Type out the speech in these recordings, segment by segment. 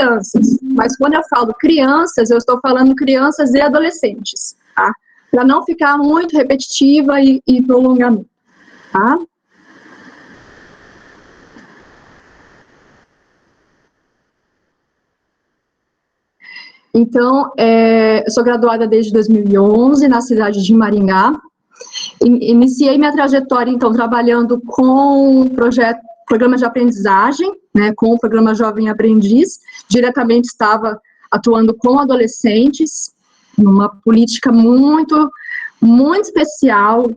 crianças, mas quando eu falo crianças, eu estou falando crianças e adolescentes, tá? Para não ficar muito repetitiva e prolongamento, tá? Então, eu sou graduada desde 2011 na cidade de Maringá. Iniciei minha trajetória, então, trabalhando com programas de aprendizagem, né, com o programa Jovem Aprendiz. Diretamente estava atuando com adolescentes, numa política muito especial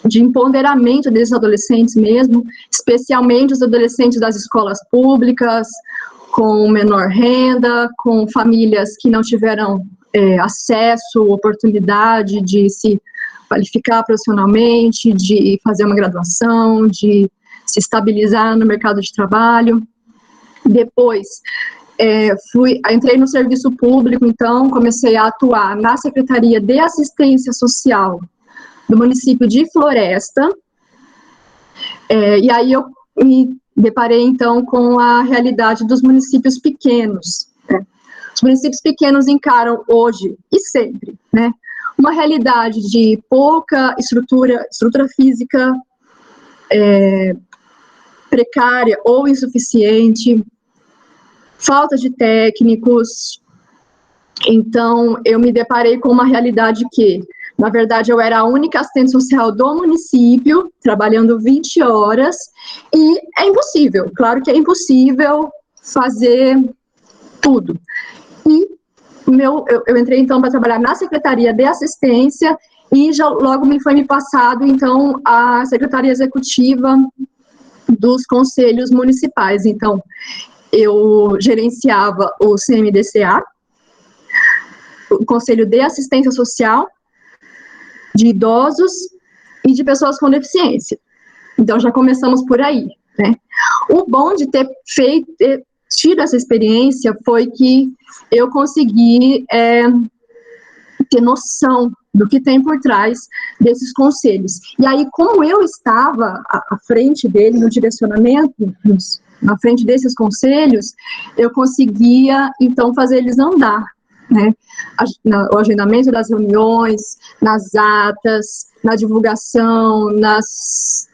de empoderamento desses adolescentes mesmo, especialmente os adolescentes das escolas públicas, com menor renda, com famílias que não tiveram acesso, oportunidade de se qualificar profissionalmente, de fazer uma graduação, de se estabilizar no mercado de trabalho. Depois, entrei no serviço público, então comecei a atuar na Secretaria de Assistência Social do município de Floresta, e aí eu me deparei, então, com a realidade dos municípios pequenos, né? Os municípios pequenos encaram hoje, e sempre, né, uma realidade de pouca estrutura física precária ou insuficiente, falta de técnicos. Então, eu me deparei com uma realidade que, na verdade, eu era a única assistente social do município, trabalhando 20 horas, e é impossível, claro que é impossível fazer tudo. E eu entrei, então, para trabalhar na Secretaria de Assistência, e já logo foi me passado, então, a Secretaria Executiva dos Conselhos Municipais. Então, eu gerenciava o CMDCA, o Conselho de Assistência Social, de idosos e de pessoas com deficiência. Então, já começamos por aí, né? O bom de ter tido essa experiência foi que eu consegui ter noção do que tem por trás desses conselhos. E aí, como eu estava à frente dele, no direcionamento, na frente desses conselhos, eu conseguia, então, fazer eles andar, né? O agendamento das reuniões, nas atas, na divulgação, nas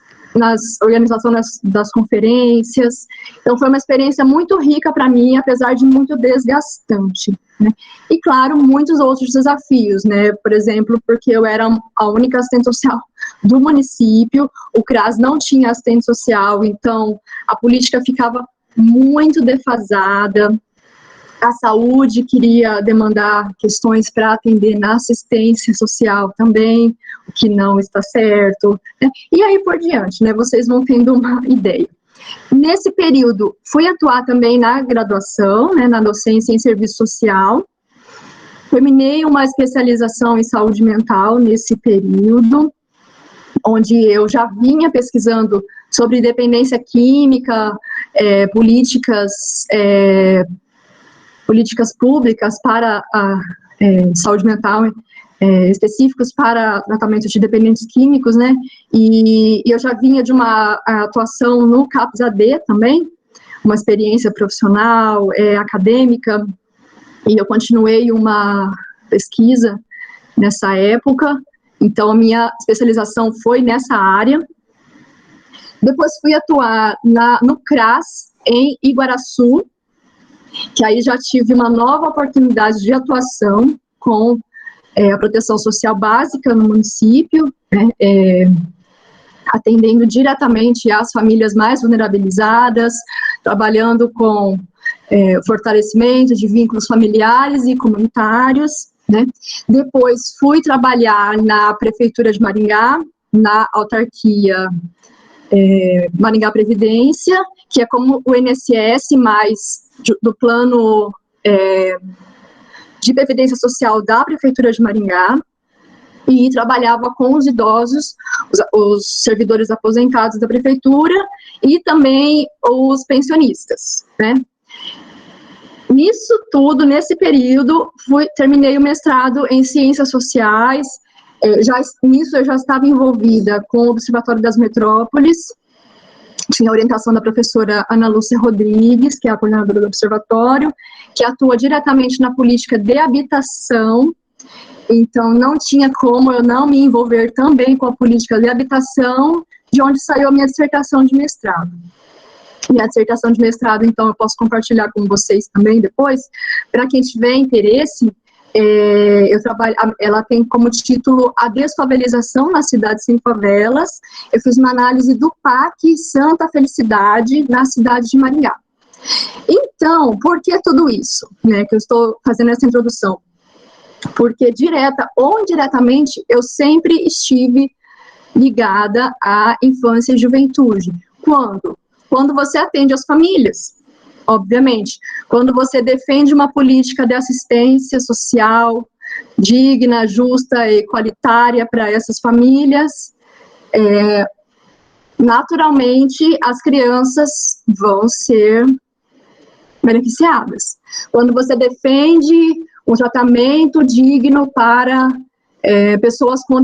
organização das conferências. Então, foi uma experiência muito rica para mim, apesar de muito desgastante, né? E, claro, muitos outros desafios, né? Por exemplo, porque eu era a única assistente social do município, o CRAS não tinha assistente social, então a política ficava muito defasada. A saúde queria demandar questões para atender na assistência social também, o que não está certo, né? E aí por diante, né? Vocês vão tendo uma ideia. Nesse período, fui atuar também na graduação, né, na docência em serviço social. Terminei uma especialização em saúde mental nesse período, onde eu já vinha pesquisando sobre dependência química, políticas públicas para a saúde mental, específicos para tratamento de dependentes químicos, né? E eu já vinha de uma atuação no CAPS-AD também, uma experiência profissional, acadêmica, e eu continuei uma pesquisa nessa época, então a minha especialização foi nessa área. Depois fui atuar no CRAS, em Iguaraçu, que aí já tive uma nova oportunidade de atuação com a proteção social básica no município, né, atendendo diretamente as famílias mais vulnerabilizadas, trabalhando com fortalecimento de vínculos familiares e comunitários, né. Depois fui trabalhar na Prefeitura de Maringá, na autarquia Maringá Previdência, que é como o INSS, mais do plano de previdência social da Prefeitura de Maringá, e trabalhava com os idosos, os servidores aposentados da Prefeitura, e também os pensionistas, né? Nisso tudo, nesse período, terminei o mestrado em Ciências Sociais. Nisso eu já estava envolvida com o Observatório das Metrópoles, tinha a orientação da professora Ana Lúcia Rodrigues, que é a coordenadora do observatório, que atua diretamente na política de habitação. Então, não tinha como eu não me envolver também com a política de habitação, de onde saiu a minha dissertação de mestrado. Minha dissertação de mestrado, então, eu posso compartilhar com vocês também depois. Para quem tiver interesse, ela tem como título A Desfavelização nas Cidades Sem Favelas. Eu fiz uma análise do PAC Santa Felicidade na cidade de Maringá. Então, por que tudo isso, né, que eu estou fazendo essa introdução? Porque direta ou indiretamente eu sempre estive ligada à infância e juventude. Quando? Quando você atende as famílias, obviamente. Quando você defende uma política de assistência social digna, justa e igualitária para essas famílias, naturalmente as crianças vão ser beneficiadas. Quando você defende um tratamento digno para pessoas com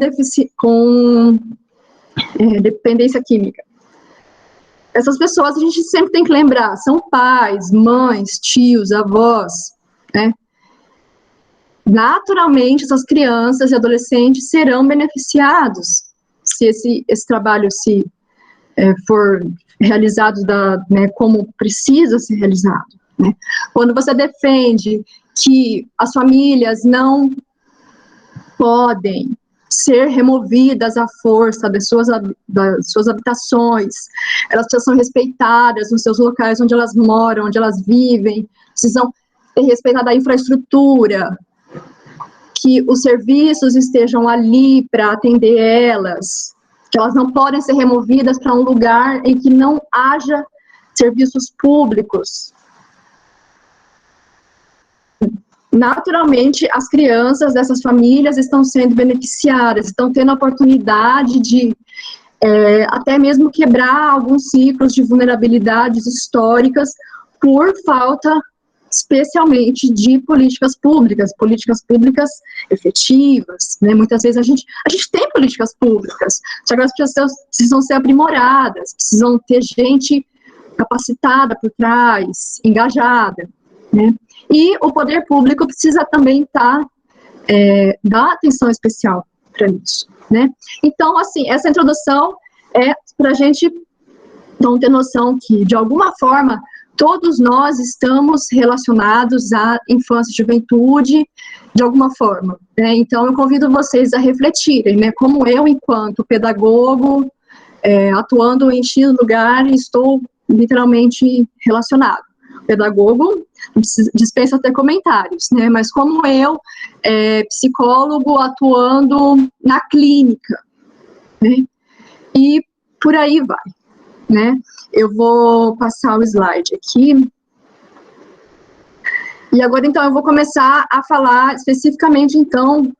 dependência química. Essas pessoas a gente sempre tem que lembrar, são pais, mães, tios, avós, né? Naturalmente, essas crianças e adolescentes serão beneficiados se esse trabalho for realizado como precisa ser realizado, né? Quando você defende que as famílias não podem ser removidas à força das suas habitações, elas precisam ser respeitadas nos seus locais onde elas moram, onde elas vivem, precisam ter respeitada a infraestrutura, que os serviços estejam ali para atender elas, que elas não podem ser removidas para um lugar em que não haja serviços públicos. Naturalmente, as crianças dessas famílias estão sendo beneficiadas, estão tendo a oportunidade de até mesmo quebrar alguns ciclos de vulnerabilidades históricas por falta, especialmente, de políticas públicas efetivas, né? Muitas vezes a gente tem políticas públicas, só que elas precisam ser aprimoradas, precisam ter gente capacitada por trás, engajada, né? E o poder público precisa também dar atenção especial para isso, né? Então, assim, essa introdução é para a gente não ter noção que, de alguma forma, todos nós estamos relacionados à infância e juventude, de alguma forma, né? Então, eu convido vocês a refletirem, né? Como eu, enquanto pedagogo, atuando em X lugar, estou literalmente relacionado. Pedagogo dispensa até comentários, né? Mas como eu, psicólogo atuando na clínica, né? E por aí vai, né? Eu vou passar o slide aqui. E agora, então, eu vou começar a falar especificamente, então,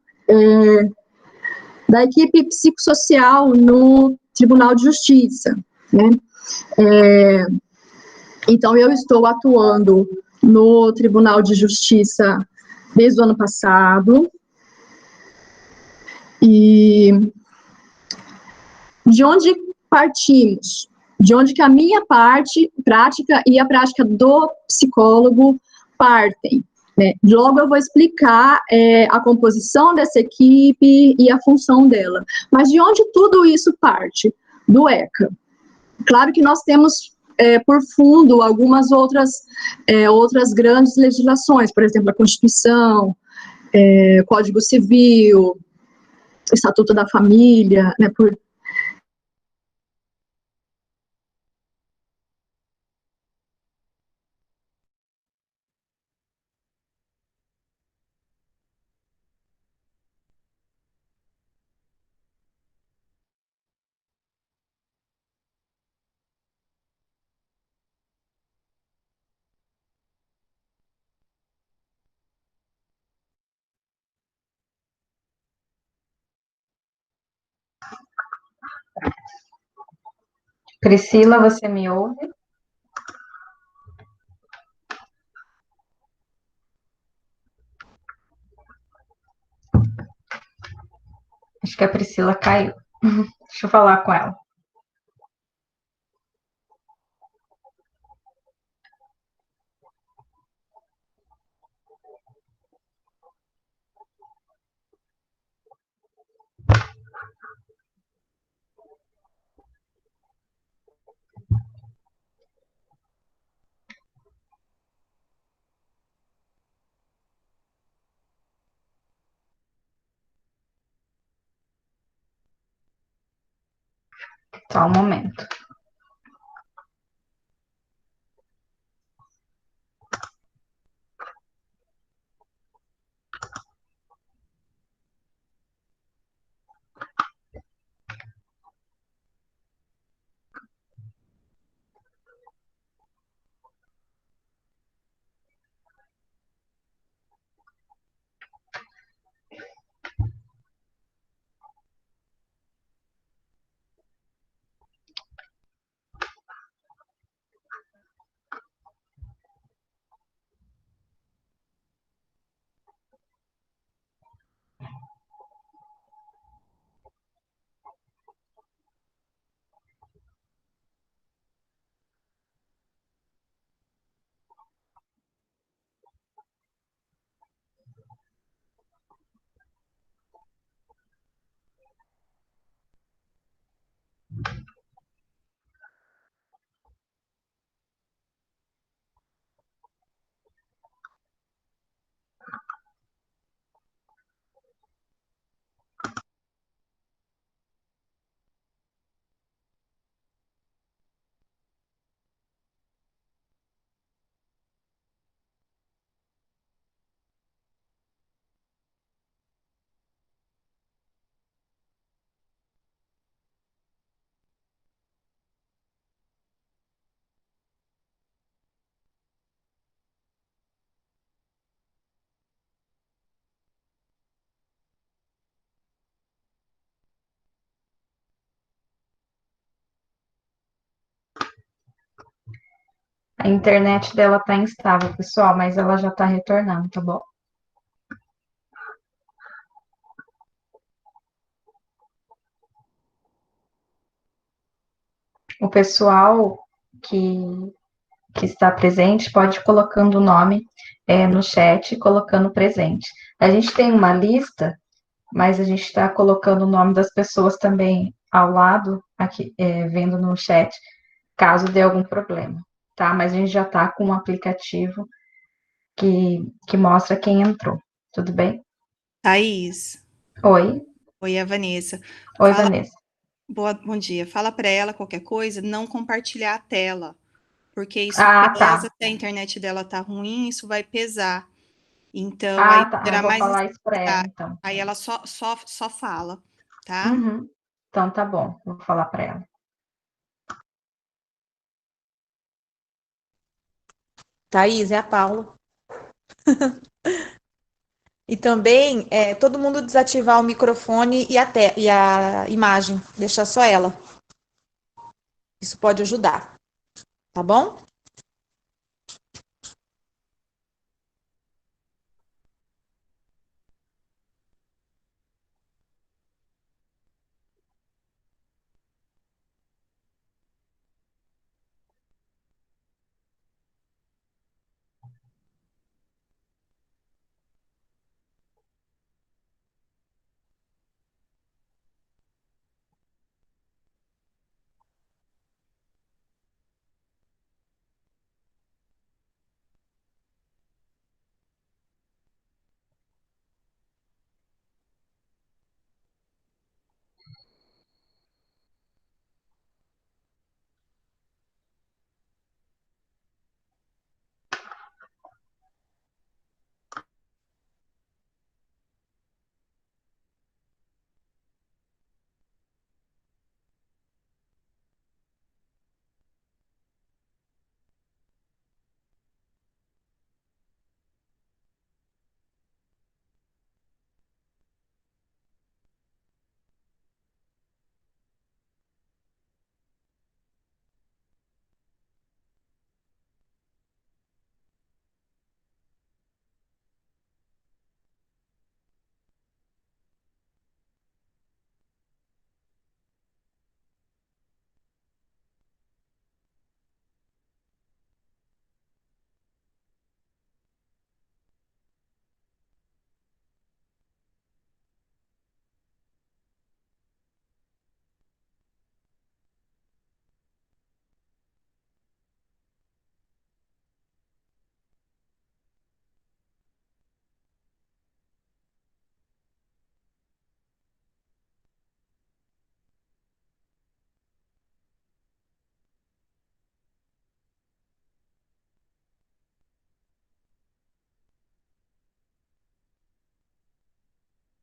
da equipe psicossocial no Tribunal de Justiça, né? Então, eu estou atuando no Tribunal de Justiça desde o ano passado. E de onde partimos? De onde que a minha prática e a prática do psicólogo partem, né? Logo eu vou explicar a composição dessa equipe e a função dela. Mas de onde tudo isso parte? Do ECA. Claro que nós temos por fundo algumas outras grandes legislações, por exemplo, a Constituição, Código Civil, Estatuto da Família, né, Priscila, você me ouve? Acho que a Priscila caiu. Deixa eu falar com ela. Só um momento. A internet dela tá instável, pessoal, mas ela já tá retornando, tá bom? O pessoal que, que está presente pode ir colocando o nome no chat, colocando presente. A gente tem uma lista, mas a gente está colocando o nome das pessoas também ao lado, aqui, vendo no chat, caso dê algum problema, tá? Mas a gente já está com um aplicativo que mostra quem entrou, tudo bem? Thaís, Oi, oi, é a Vanessa. oi, Fala, Vanessa. bom dia. Fala para ela qualquer coisa, não compartilhar a tela, porque isso Ah, pesa, tá. se a internet dela tá ruim, isso vai pesar. Então, aí Ah, tá. Eu terá vou mais falar isso para ela, necessidade. então. Aí ela só fala, tá? Uhum. Então, tá bom. Vou falar para ela. Thaís, é a Paula. E também todo mundo desativar o microfone e a imagem, deixar só ela. Isso pode ajudar, tá bom?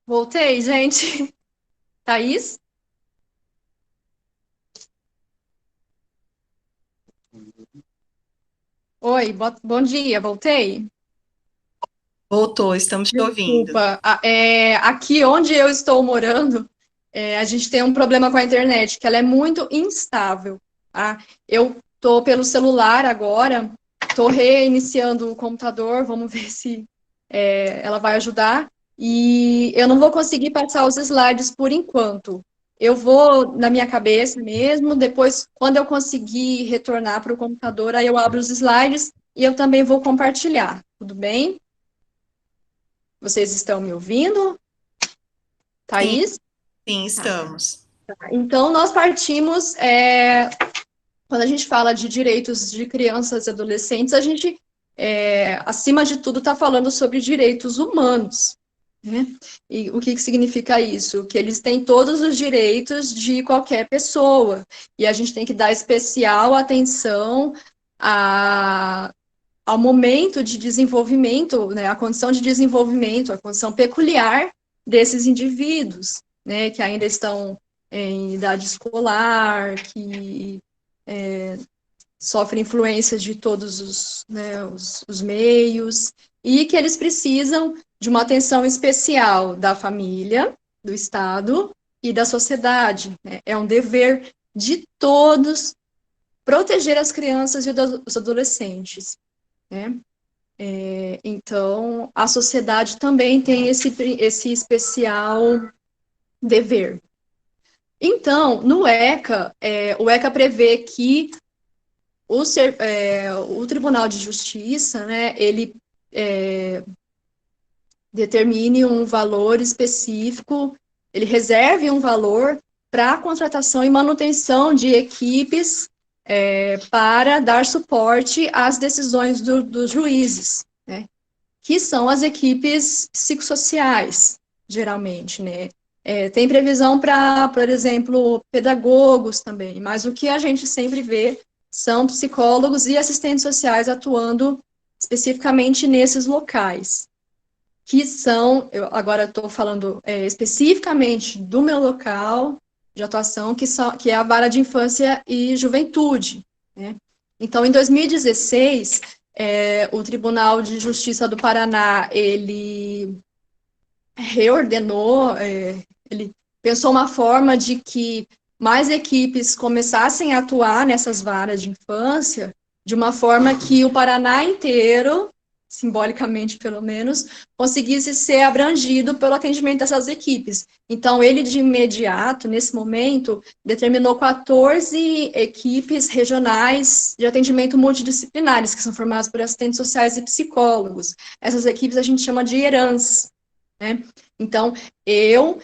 Voltei, gente. Thaís? Oi, bom dia, voltei. Voltou, estamos te ouvindo. Desculpa. Aqui onde eu estou morando, a gente tem um problema com a internet, que ela é muito instável. Tá? Eu estou pelo celular agora, estou reiniciando o computador, vamos ver se ela vai ajudar. E eu não vou conseguir passar os slides por enquanto. Eu vou na minha cabeça mesmo, depois, quando eu conseguir retornar para o computador, aí eu abro os slides e eu também vou compartilhar, tudo bem? Vocês estão me ouvindo? Thaís? Sim, estamos. Então, nós partimos, quando a gente fala de direitos de crianças e adolescentes, a gente, acima de tudo, está falando sobre direitos humanos. Né? E o que significa isso? Que eles têm todos os direitos de qualquer pessoa. E a gente tem que dar especial atenção ao momento de desenvolvimento, né, a condição de desenvolvimento, a condição peculiar desses indivíduos, né, que ainda estão em idade escolar, que sofrem influências de todos os meios, e que eles precisam de uma atenção especial da família, do Estado e da sociedade. Né? É um dever de todos proteger as crianças e os adolescentes. Né? Então, a sociedade também tem esse especial dever. Então, no ECA, o ECA prevê que o Tribunal de Justiça, né, ele determine um valor específico, ele reserve um valor para a contratação e manutenção de equipes para dar suporte às decisões dos juízes, né? Que são as equipes psicossociais, geralmente, né? Tem previsão para, por exemplo, pedagogos também, mas o que a gente sempre vê são psicólogos e assistentes sociais atuando especificamente nesses locais, que são, eu agora estou falando especificamente do meu local de atuação, que é a Vara de Infância e Juventude. Né? Então, em 2016, o Tribunal de Justiça do Paraná, ele reordenou, ele pensou uma forma de que mais equipes começassem a atuar nessas varas de infância, de uma forma que o Paraná inteiro, simbolicamente pelo menos, conseguisse ser abrangido pelo atendimento dessas equipes. Então, ele de imediato, nesse momento, determinou 14 equipes regionais de atendimento multidisciplinares, que são formadas por assistentes sociais e psicólogos. Essas equipes a gente chama de ERANs. Né? Então, eu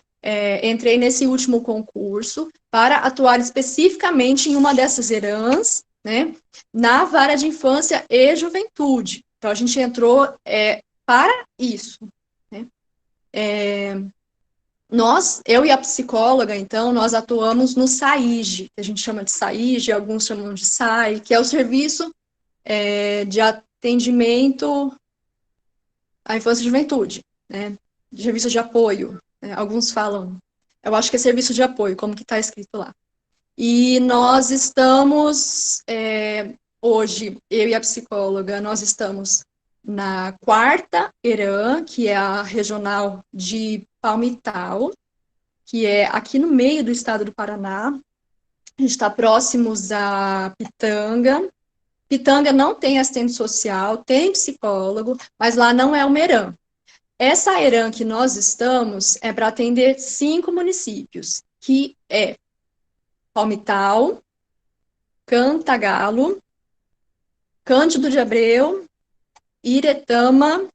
entrei nesse último concurso para atuar especificamente em uma dessas ERANs, né, na vara de infância e juventude. Então, a gente entrou para isso. Né? Eu e a psicóloga, então, nós atuamos no SAIG, que a gente chama de SAIG, alguns chamam de SAI, que é o Serviço de Atendimento à Infância e Juventude, né? De serviço de apoio, né? Alguns falam, eu acho que é serviço de apoio, como que está escrito lá. E nós estamos, hoje, eu e a psicóloga, nós estamos na 4ª ERAN, que é a regional de Palmital, que é aqui no meio do estado do Paraná. A gente está próximos a Pitanga. Pitanga não tem assistente social, tem psicólogo, mas lá não é uma ERAN. Essa ERAN que nós estamos é para atender 5 municípios, que é Palmital, Cantagalo, Cândido de Abreu, Iretama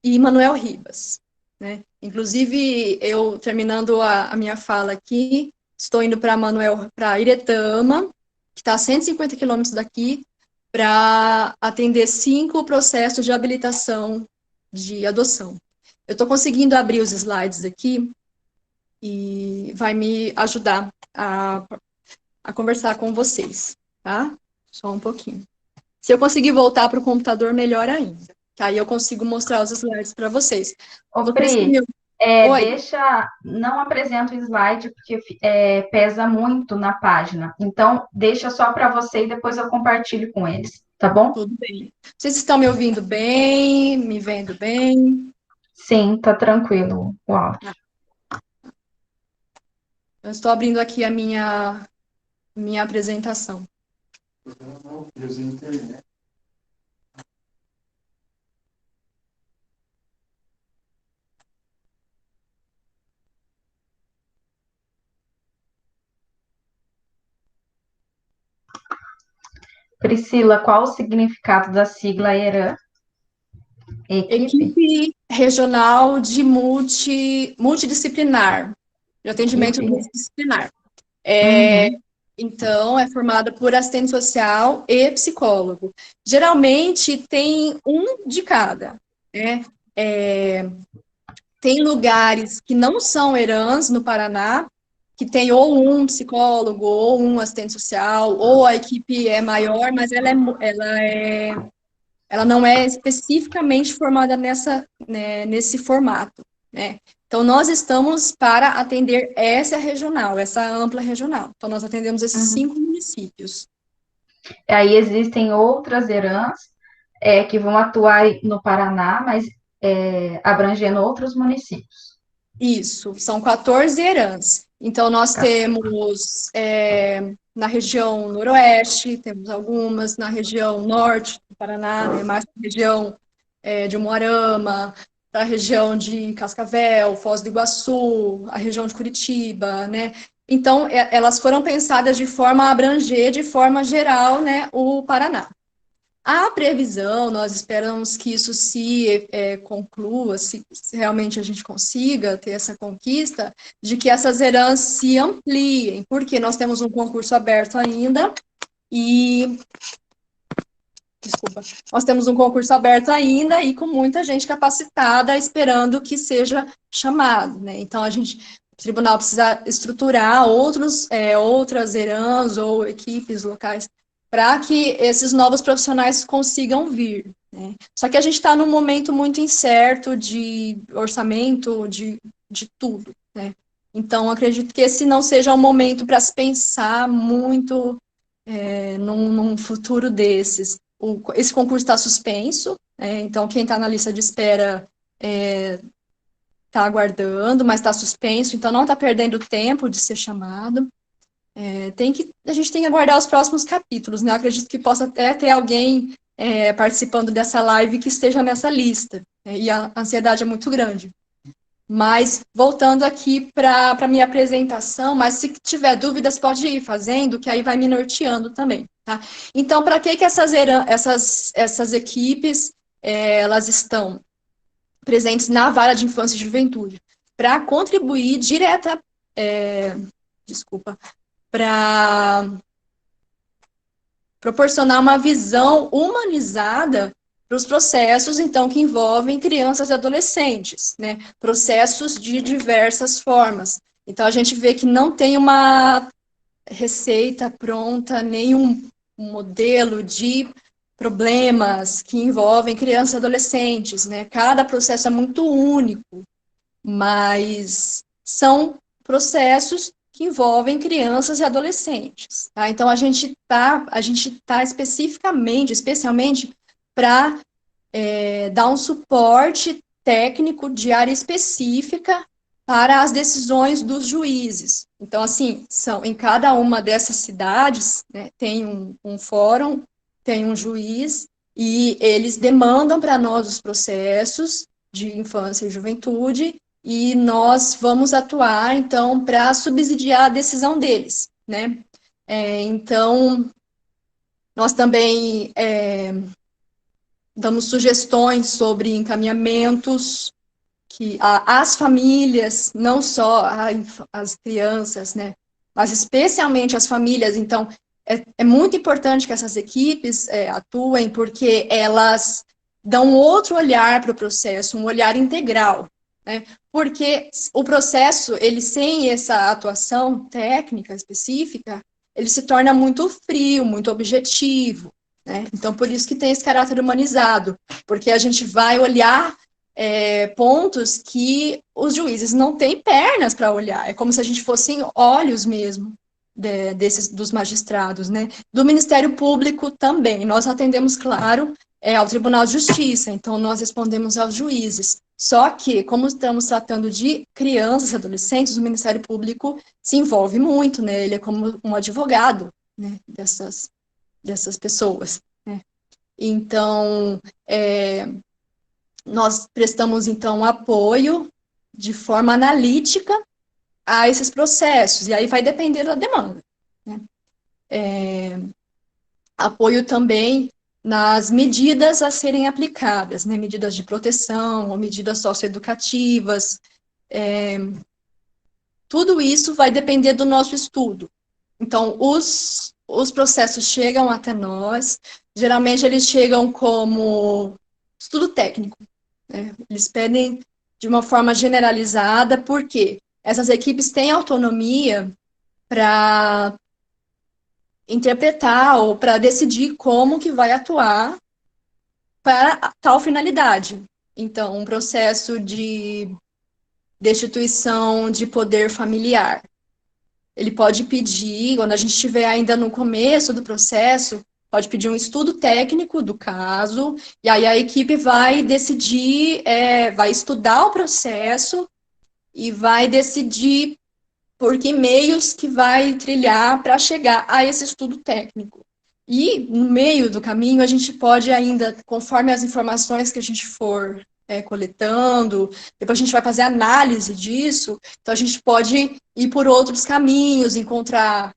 e Manoel Ribas. Né? Inclusive, eu, terminando a minha fala aqui, estou indo para Iretama, que está a 150 quilômetros daqui, para atender 5 processos de habilitação de adoção. Eu estou conseguindo abrir os slides aqui e vai me ajudar a conversar com vocês, tá? Só um pouquinho. Se eu conseguir voltar para o computador, melhor ainda. Que aí eu consigo mostrar os slides para vocês. Ô, Pri, Oi. Não apresenta o slide, porque pesa muito na página. Então, deixa só para você e depois eu compartilho com eles, tá bom? Tudo bem. Vocês estão me ouvindo bem? Me vendo bem? Sim, tá tranquilo o áudio. Eu estou abrindo aqui a minha apresentação. Priscila, qual o significado da sigla ERAN? Equipe? Equipe regional de multidisciplinar, de atendimento Equipe. multidisciplinar. Uhum. Então, é formada por assistente social e psicólogo. Geralmente, tem um de cada, né? Tem lugares que não são ERANs no Paraná, que tem ou um psicólogo, ou um assistente social, ou a equipe é maior, mas ela não é especificamente formada nesse formato, né? Então, nós estamos para atender essa regional, essa ampla regional. Então, nós atendemos esses 5 municípios. Aí existem outras ERANs que vão atuar no Paraná, mas abrangendo outros municípios. Isso, são 14 ERANs. Então, nós temos na região noroeste, temos algumas na região norte do Paraná, né, mais na região de Umuarama, a região de Cascavel, Foz do Iguaçu, a região de Curitiba, né? Então, elas foram pensadas de forma a abranger, de forma geral, né, o Paraná. A previsão, nós esperamos que isso se conclua, se realmente a gente consiga ter essa conquista, de que essas heranças se ampliem, porque nós temos um concurso aberto ainda e... Desculpa. Nós temos um concurso aberto ainda e com muita gente capacitada esperando que seja chamado, né? Então, o tribunal precisa estruturar outras herãs ou equipes locais para que esses novos profissionais consigam vir, né? Só que a gente está num momento muito incerto de orçamento, de tudo, né? Então, acredito que esse não seja um momento para se pensar muito num futuro desses. Esse concurso está suspenso, então quem está na lista de espera está aguardando, mas está suspenso, então não está perdendo tempo de ser chamado. A gente tem que aguardar os próximos capítulos, né? Eu acredito que possa até ter alguém participando dessa live que esteja nessa lista, e a ansiedade é muito grande. Mas, voltando aqui para a minha apresentação, mas se tiver dúvidas, pode ir fazendo, que aí vai me norteando também, tá? Então, para que essas equipes, elas estão presentes na vara de infância e juventude? Para contribuir para proporcionar uma visão humanizada para os processos, então, que envolvem crianças e adolescentes, né? Processos de diversas formas. Então, a gente vê que não tem uma receita pronta, nenhum modelo de problemas que envolvem crianças e adolescentes, né? Cada processo é muito único, mas são processos que envolvem crianças e adolescentes, tá? Então, a gente tá especialmente para dar um suporte técnico de área específica para as decisões dos juízes. Então, assim, em cada uma dessas cidades, né, tem um fórum, tem um juiz, e eles demandam para nós os processos de infância e juventude, e nós vamos atuar, então, para subsidiar a decisão deles, né? Então, nós também damos sugestões sobre encaminhamentos que as famílias, não só as crianças, né, mas especialmente as famílias. Então, é muito importante que essas equipes atuem, porque elas dão outro olhar para o processo, um olhar integral, né? Porque o processo, ele sem essa atuação técnica específica, ele se torna muito frio, muito objetivo, né? Então, por isso que tem esse caráter humanizado, porque a gente vai olhar pontos que os juízes não têm pernas para olhar. É como se a gente fossem olhos mesmo dos magistrados, né? Do Ministério Público também. Nós atendemos, claro, ao Tribunal de Justiça, então nós respondemos aos juízes. Só que, como estamos tratando de crianças e adolescentes, o Ministério Público se envolve muito, né? Ele é como um advogado, né, dessas pessoas, né? Então, nós prestamos, então, apoio de forma analítica a esses processos, e aí vai depender da demanda, né? Apoio também nas medidas a serem aplicadas, né? Medidas de proteção, ou medidas socioeducativas, tudo isso vai depender do nosso estudo. Então, os processos chegam até nós, geralmente eles chegam como estudo técnico, né? Eles pedem de uma forma generalizada, porque essas equipes têm autonomia para interpretar ou para decidir como que vai atuar para tal finalidade. Então, um processo de destituição de poder familiar. Ele pode pedir, quando a gente estiver ainda no começo do processo, pode pedir um estudo técnico do caso, e aí a equipe vai decidir, vai estudar o processo e vai decidir por que meios que vai trilhar para chegar a esse estudo técnico. E, no meio do caminho, a gente pode ainda, conforme as informações que a gente for coletando, depois a gente vai fazer análise disso, então a gente pode ir por outros caminhos, encontrar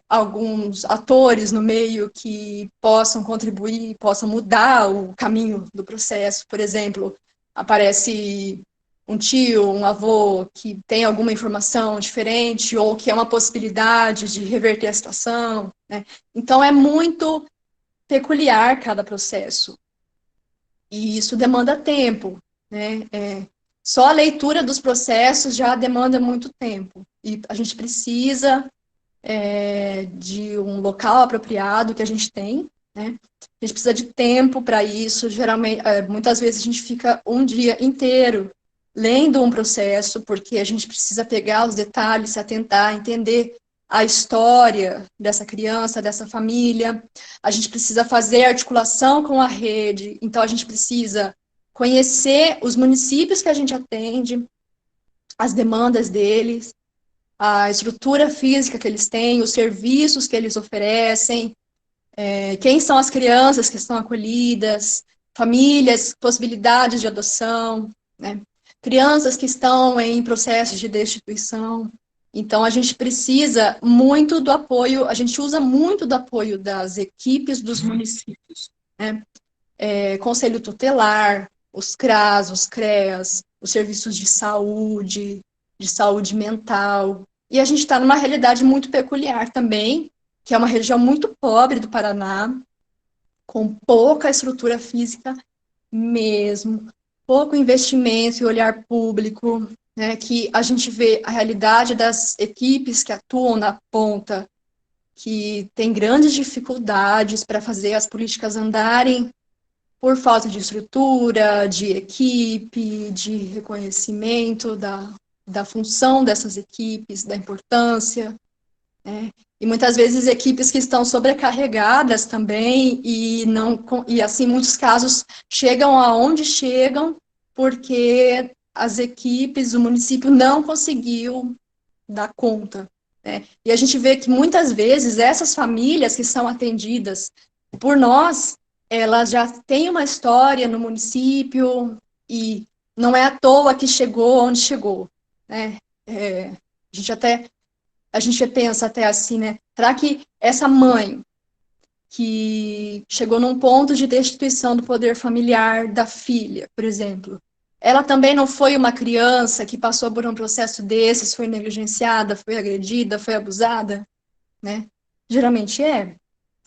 alguns atores no meio que possam contribuir, possam mudar o caminho do processo. Por exemplo, aparece um tio, um avô que tem alguma informação diferente ou que é uma possibilidade de reverter a situação, né? Então, é muito peculiar cada processo. E isso demanda tempo, né? Só a leitura dos processos já demanda muito tempo. E a gente precisa de um local apropriado que a gente tem, né? A gente precisa de tempo para isso. Geralmente, muitas vezes a gente fica um dia inteiro lendo um processo, porque a gente precisa pegar os detalhes, se atentar, entender a história dessa criança, dessa família. A gente precisa fazer articulação com a rede, então a gente precisa conhecer os municípios que a gente atende, as demandas deles, a estrutura física que eles têm, os serviços que eles oferecem, quem são as crianças que estão acolhidas, famílias, possibilidades de adoção, né? Crianças que estão em processos de destituição. Então, a gente precisa muito do apoio, a gente usa muito do apoio das equipes dos municípios, né? Conselho tutelar, os CRAS, os CREAS, os serviços de saúde mental. E a gente está numa realidade muito peculiar também, que é uma região muito pobre do Paraná, com pouca estrutura física mesmo, pouco investimento e olhar público, né, que a gente vê a realidade das equipes que atuam na ponta, que tem grandes dificuldades para fazer as políticas andarem por falta de estrutura, de equipe, de reconhecimento da função dessas equipes, da importância, né? E muitas vezes equipes que estão sobrecarregadas também e assim, muitos casos chegam aonde chegam porque as equipes, o município não conseguiu dar conta, né? E a gente vê que muitas vezes essas famílias que são atendidas por nós, elas já têm uma história no município e não é à toa que chegou onde chegou, né? A gente pensa até assim, né? Será que essa mãe que chegou num ponto de destituição do poder familiar da filha, por exemplo, ela também não foi uma criança que passou por um processo desses, foi negligenciada, foi agredida, foi abusada, né? Geralmente é,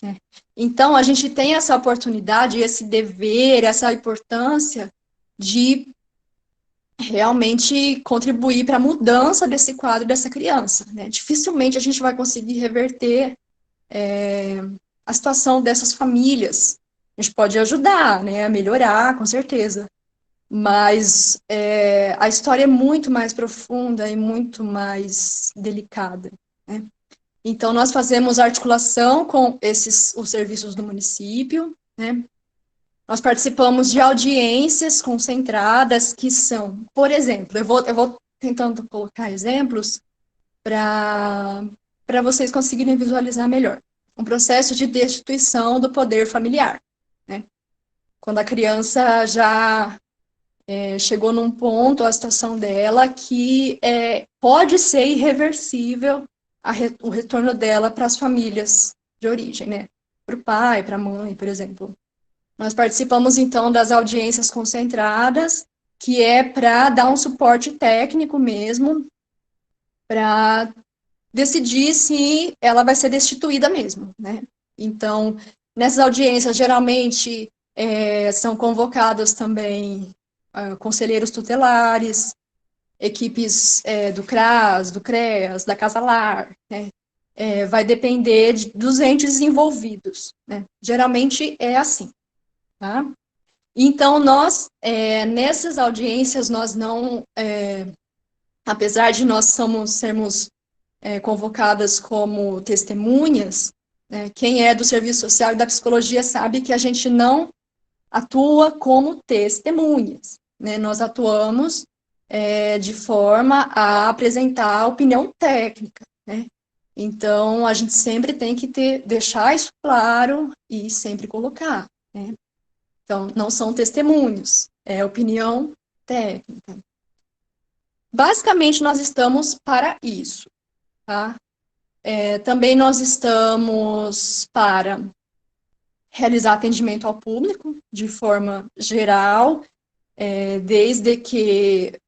né? Então, a gente tem essa oportunidade, esse dever, essa importância de realmente contribuir para a mudança desse quadro dessa criança, né? Dificilmente a gente vai conseguir reverter a situação dessas famílias. A gente pode ajudar, né, a melhorar, com certeza, mas a história é muito mais profunda e muito mais delicada, né? Então, nós fazemos articulação com os serviços do município, né? Nós participamos de audiências concentradas que são, por exemplo, eu vou tentando colocar exemplos para vocês conseguirem visualizar melhor. Um processo de destituição do poder familiar, né? Quando a criança já chegou num ponto, a situação dela, que pode ser irreversível o retorno dela para as famílias de origem, né? Para o pai, para a mãe, por exemplo. Nós participamos, então, das audiências concentradas, que é para dar um suporte técnico mesmo, para decidir se ela vai ser destituída mesmo, né? Então, nessas audiências, geralmente, são convocados também conselheiros tutelares, equipes do CRAS, do CREAS, da Casa Lar, né? Vai depender dos entes envolvidos, né? Geralmente é assim, tá? Então, nós, nessas audiências, nós não, apesar de nós sermos convocadas como testemunhas, né, quem é do serviço social e da psicologia sabe que a gente não atua como testemunhas, né? Nós atuamos de forma a apresentar a opinião técnica, né? Então, a gente sempre tem que deixar isso claro e sempre colocar, né? Então, não são testemunhos, é opinião técnica. Basicamente, nós estamos para isso, tá? Também nós estamos para realizar atendimento ao público de forma geral, desde que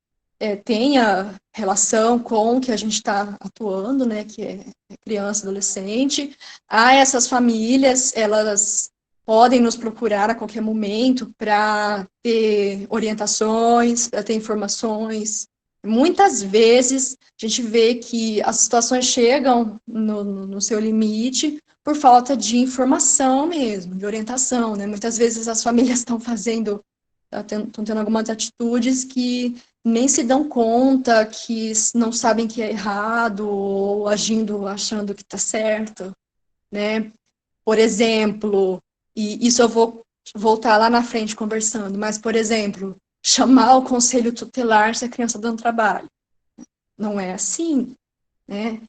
tenha relação com o que a gente está atuando, né, que é criança, adolescente. Essas famílias, elas podem nos procurar a qualquer momento para ter orientações, para ter informações. Muitas vezes a gente vê que as situações chegam no seu limite por falta de informação mesmo, de orientação, né? Muitas vezes as famílias estão tendo algumas atitudes que nem se dão conta, que não sabem que é errado, ou agindo achando que está certo, né? Por exemplo, e isso eu vou voltar lá na frente conversando, mas, por exemplo, chamar o conselho tutelar se a criança está dando trabalho. Não é assim, né?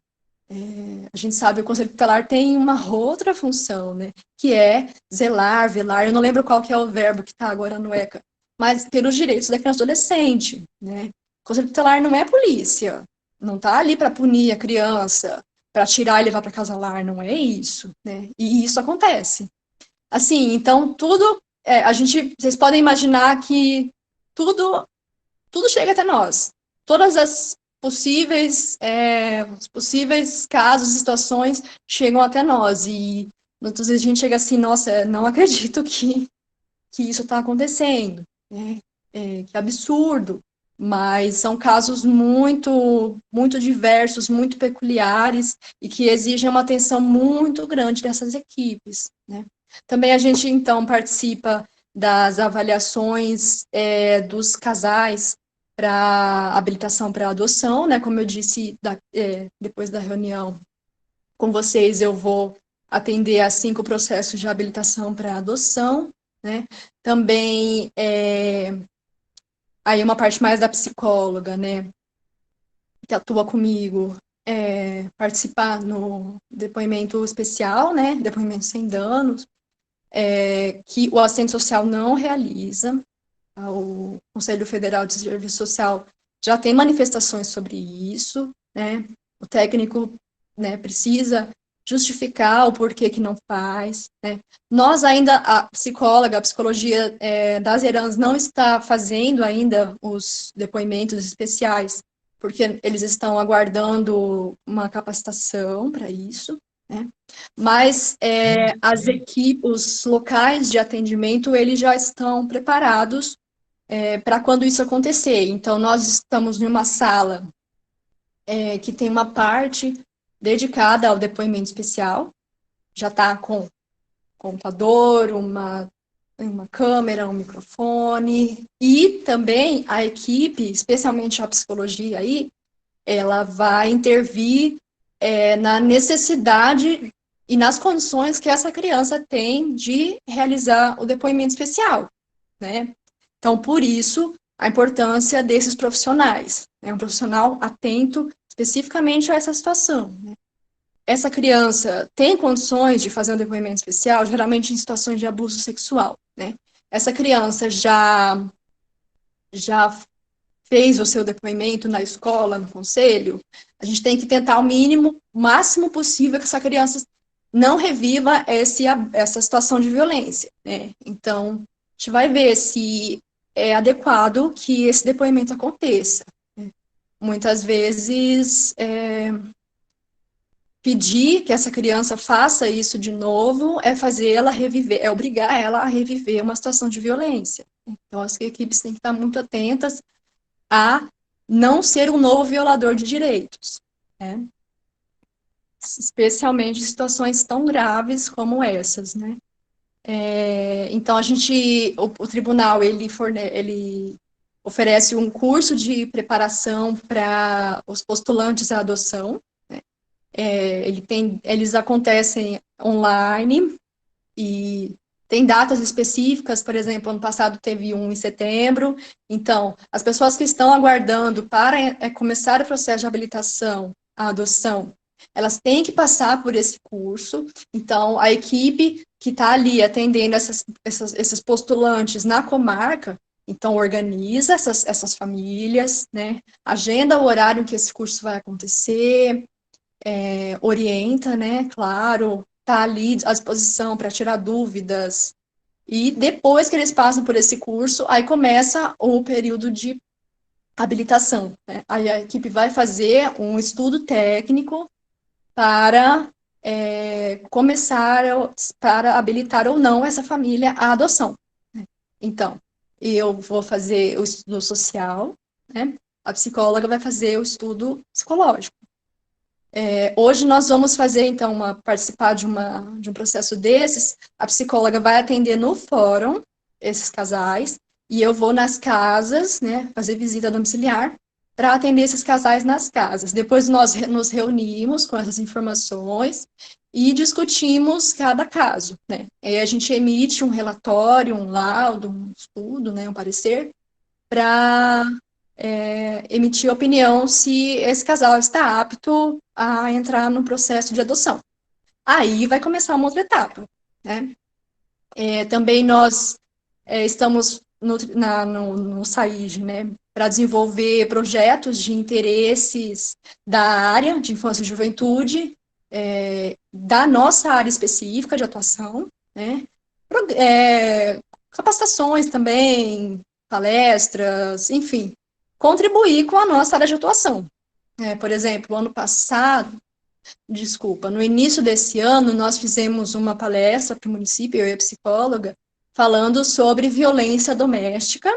A gente sabe que o conselho tutelar tem uma outra função, né? Que é zelar, velar, eu não lembro qual que é o verbo que está agora no ECA, mas pelos direitos da criança e adolescente, né? O conselho tutelar não é polícia, não está ali para punir a criança, para tirar e levar para casa lar, não é isso, né? E isso acontece. Assim, então, tudo, vocês podem imaginar que tudo chega até nós. Todas as os possíveis casos, situações chegam até nós. E muitas vezes a gente chega assim, nossa, não acredito que isso está acontecendo, né? Que absurdo. Mas são casos muito, muito diversos, muito peculiares e que exigem uma atenção muito grande dessas equipes, né? Também a gente, então, participa das avaliações dos casais para habilitação para adoção, né? Como eu disse, depois da reunião com vocês, eu vou atender a 5 processos de habilitação para adoção, né? Também, aí uma parte mais da psicóloga, né? Que atua comigo, participar no depoimento especial, né? Depoimento sem danos, que o assistente social não realiza. O Conselho Federal de Serviço Social já tem manifestações sobre isso, né? O técnico, né, precisa justificar o porquê que não faz, né? Nós ainda, a psicologia das ERANs não está fazendo ainda os depoimentos especiais, porque eles estão aguardando uma capacitação para isso, né? Mas as equipes, os locais de atendimento, eles já estão preparados para quando isso acontecer. Então, nós estamos em uma sala que tem uma parte dedicada ao depoimento especial, já está com computador, uma uma câmera, um microfone, e também a equipe, especialmente a psicologia aí, ela vai intervir na necessidade e nas condições que essa criança tem de realizar o depoimento especial, né? Então, por isso, a importância desses profissionais, né? Um profissional atento especificamente a essa situação, né? Essa criança tem condições de fazer um depoimento especial, geralmente em situações de abuso sexual, né? Essa criança já fez o seu depoimento na escola, no conselho, a gente tem que tentar o máximo possível que essa criança não reviva essa situação de violência, né? Então, a gente vai ver se é adequado que esse depoimento aconteça, né? Muitas vezes, pedir que essa criança faça isso de novo é fazer ela reviver, é obrigar ela a reviver uma situação de violência. Então, as equipes têm que estar muito atentas a não ser um novo violador de direitos, né? Especialmente em situações tão graves como essas, né? Então, o tribunal, ele oferece um curso de preparação para os postulantes à adoção, né? Eles acontecem online e tem datas específicas, por exemplo, ano passado teve um em setembro. Então, as pessoas que estão aguardando para começar o processo de habilitação à adoção, elas têm que passar por esse curso. Então, a equipe que está ali atendendo esses postulantes na comarca, então, organiza essas famílias, né? Agenda o horário em que esse curso vai acontecer, orienta, né? Claro, está ali à disposição para tirar dúvidas. E depois que eles passam por esse curso, aí começa o período de habilitação, né? Aí a equipe vai fazer um estudo técnico para para habilitar ou não essa família à adoção, né? Então, eu vou fazer o estudo social, né? A psicóloga vai fazer o estudo psicológico. Hoje nós vamos fazer, então, participar de um processo desses. A psicóloga vai atender no fórum esses casais, e eu vou nas casas, né, fazer visita domiciliar, para atender esses casais nas casas. Depois nós nos reunimos com essas informações e discutimos cada caso, né? Aí a gente emite um relatório, um laudo, um estudo, né, um parecer, para emitir opinião se esse casal está apto a entrar no processo de adoção. Aí vai começar uma outra etapa, né? Também nós estamos no SAIG, né, para desenvolver projetos de interesses da área de infância e juventude, da nossa área específica de atuação, né? Capacitações também, palestras, enfim, contribuir com a nossa área de atuação. Por exemplo, no início desse ano, nós fizemos uma palestra para o município, eu e a psicóloga, falando sobre violência doméstica,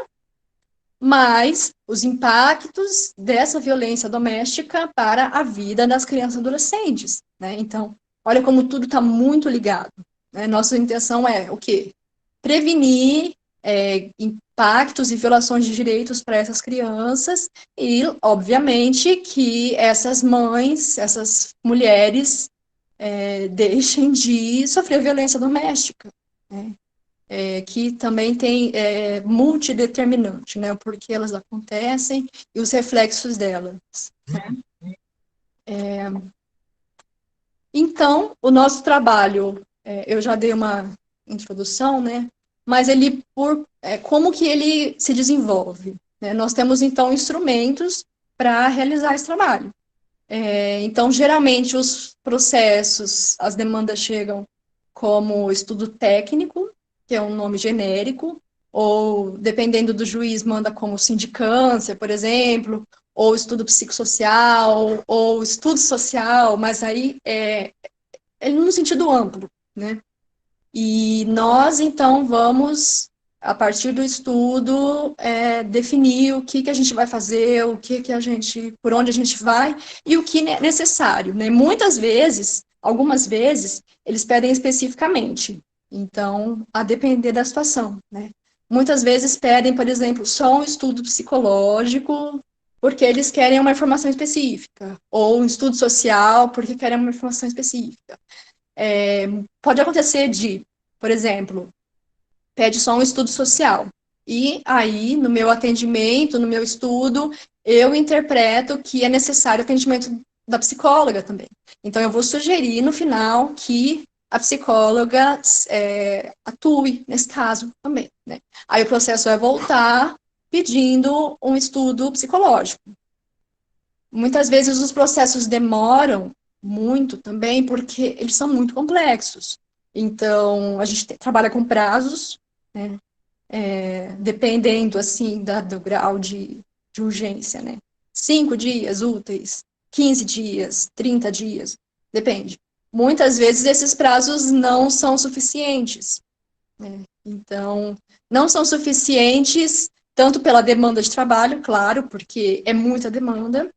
mas os impactos dessa violência doméstica para a vida das crianças e adolescentes, né? Então, olha como tudo está muito ligado, né? Nossa intenção é o quê? Prevenir impactos e violações de direitos para essas crianças e, obviamente, que essas mães, essas mulheres deixem de sofrer violência doméstica, né? Que também tem multideterminante, né? O porquê elas acontecem e os reflexos delas, né? Então, o nosso trabalho, eu já dei uma introdução, né? Mas como que ele se desenvolve, né? Nós temos, então, instrumentos para realizar esse trabalho. Então, geralmente, os processos, as demandas chegam como estudo técnico, que é um nome genérico, ou, dependendo do juiz, manda como sindicância, por exemplo, ou estudo psicossocial, ou estudo social, mas aí é num sentido amplo, né? E nós, então, vamos, a partir do estudo, definir o que a gente vai fazer, por onde a gente vai, e o que é necessário, né? Algumas vezes, eles pedem especificamente, Então, a depender da situação, né? Muitas vezes pedem, por exemplo, só um estudo psicológico porque eles querem uma informação específica, ou um estudo social porque querem uma informação específica. Pode acontecer de, por exemplo, pede só um estudo social. E aí, no meu atendimento, no meu estudo, eu interpreto que é necessário atendimento da psicóloga também. Então, eu vou sugerir no final que a psicóloga atue nesse caso também, né? Aí o processo vai voltar pedindo um estudo psicológico. Muitas vezes os processos demoram muito também porque eles são muito complexos. Então, a gente trabalha com prazos, né? Dependendo, assim, do grau de urgência, né? 5 dias úteis, 15 dias, 30 dias, depende. Muitas vezes esses prazos não são suficientes, né? Então, não são suficientes tanto pela demanda de trabalho, claro, porque é muita demanda,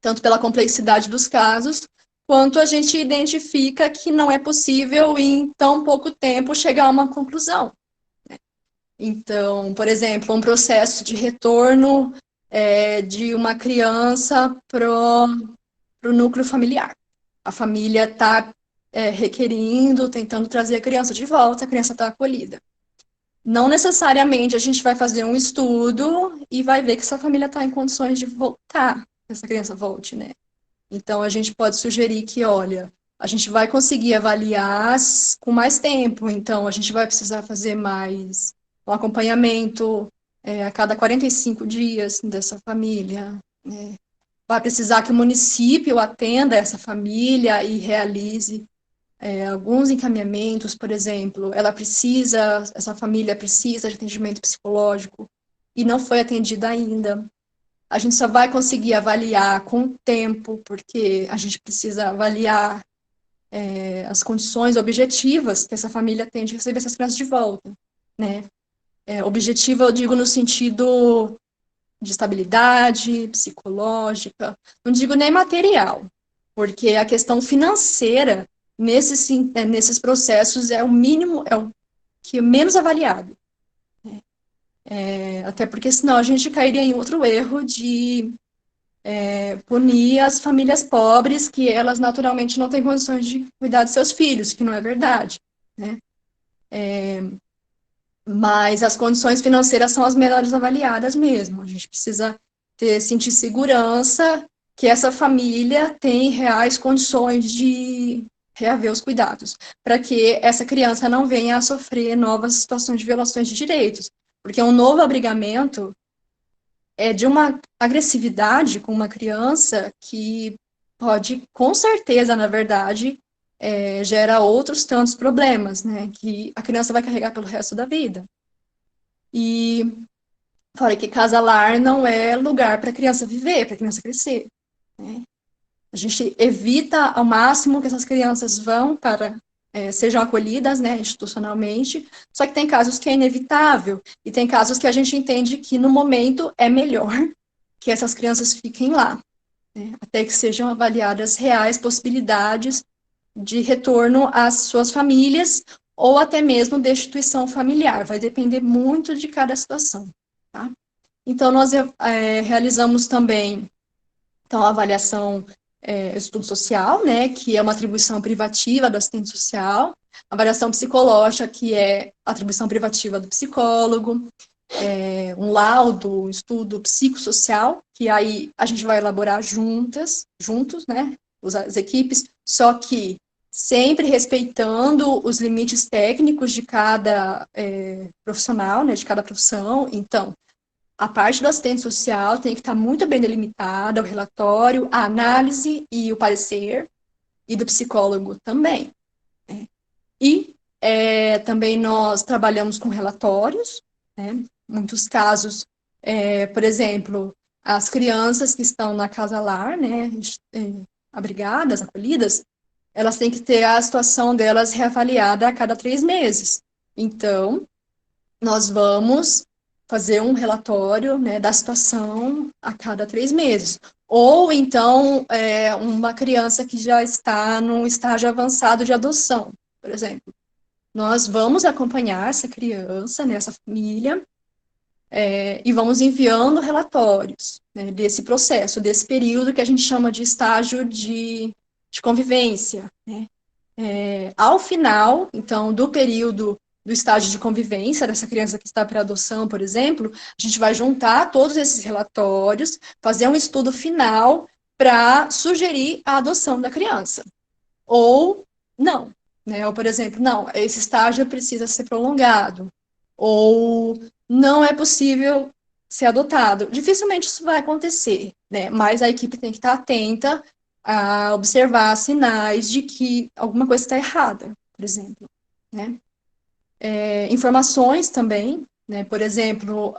tanto pela complexidade dos casos, quanto a gente identifica que não é possível em tão pouco tempo chegar a uma conclusão. Então, por exemplo, um processo de retorno de uma criança pro núcleo familiar. A família está requerindo, tentando trazer a criança de volta, a criança está acolhida. Não necessariamente a gente vai fazer um estudo e vai ver que essa família está em condições de voltar, que essa criança volte, né? Então, a gente pode sugerir que, olha, a gente vai conseguir avaliar com mais tempo, então a gente vai precisar fazer mais um acompanhamento a cada 45 dias dessa família, né? Vai precisar que o município atenda essa família e realize alguns encaminhamentos, por exemplo, essa família precisa de atendimento psicológico e não foi atendida ainda. A gente só vai conseguir avaliar com o tempo, porque a gente precisa avaliar as condições objetivas que essa família tem de receber essas crianças de volta, né? Objetiva, eu digo no sentido de estabilidade psicológica, não digo nem material, porque a questão financeira nesses processos é o mínimo, é o que é menos avaliado. Até porque senão a gente cairia em outro erro de punir as famílias pobres, que elas naturalmente não têm condições de cuidar de seus filhos, que não é verdade, né? Mas as condições financeiras são as melhores avaliadas mesmo. A gente precisa sentir segurança que essa família tem reais condições de reaver os cuidados, para que essa criança não venha a sofrer novas situações de violações de direitos. Porque um novo abrigamento é de uma agressividade com uma criança que pode, com certeza, na verdade, gera outros tantos problemas, né, que a criança vai carregar pelo resto da vida. E fora que casa-lar não é lugar para a criança viver, para a criança crescer, né? A gente evita ao máximo que essas crianças vão para sejam acolhidas, né, institucionalmente, só que tem casos que é inevitável, e tem casos que a gente entende que, no momento, é melhor que essas crianças fiquem lá, né, até que sejam avaliadas reais possibilidades de retorno às suas famílias, ou até mesmo destituição familiar, vai depender muito de cada situação, tá? Então, nós realizamos também a avaliação estudo social, né, que é uma atribuição privativa do assistente social, avaliação psicológica, que é atribuição privativa do psicólogo, um laudo, um estudo psicossocial, que aí a gente vai elaborar juntos, né, as equipes, só que sempre respeitando os limites técnicos de cada profissional, né, de cada profissão. Então, a parte do assistente social tem que estar muito bem delimitada, o relatório, a análise e o parecer, e do psicólogo também, né? E também nós trabalhamos com relatórios, né? Muitos casos, por exemplo, as crianças que estão na casa-lar, né, abrigadas, acolhidas, elas têm que ter a situação delas reavaliada a cada 3 meses. Então, nós vamos fazer um relatório, né, da situação a cada 3 meses. Ou, então, uma criança que já está num estágio avançado de adoção, por exemplo. nós vamos acompanhar essa criança, né, essa família, e vamos enviando relatórios, né, desse processo, desse período que a gente chama de estágio de convivência, né. Ao final, então, do período do estágio de convivência dessa criança que está para adoção, por exemplo, a gente vai juntar todos esses relatórios, fazer um estudo final para sugerir a adoção da criança. Ou não, né? Ou, por exemplo, não, esse estágio precisa ser prolongado. Ou não é possível ser adotado. Dificilmente isso vai acontecer, né? Mas a equipe tem que estar atenta a observar sinais de que alguma coisa está errada, por exemplo, né? Informações também, né? Por exemplo,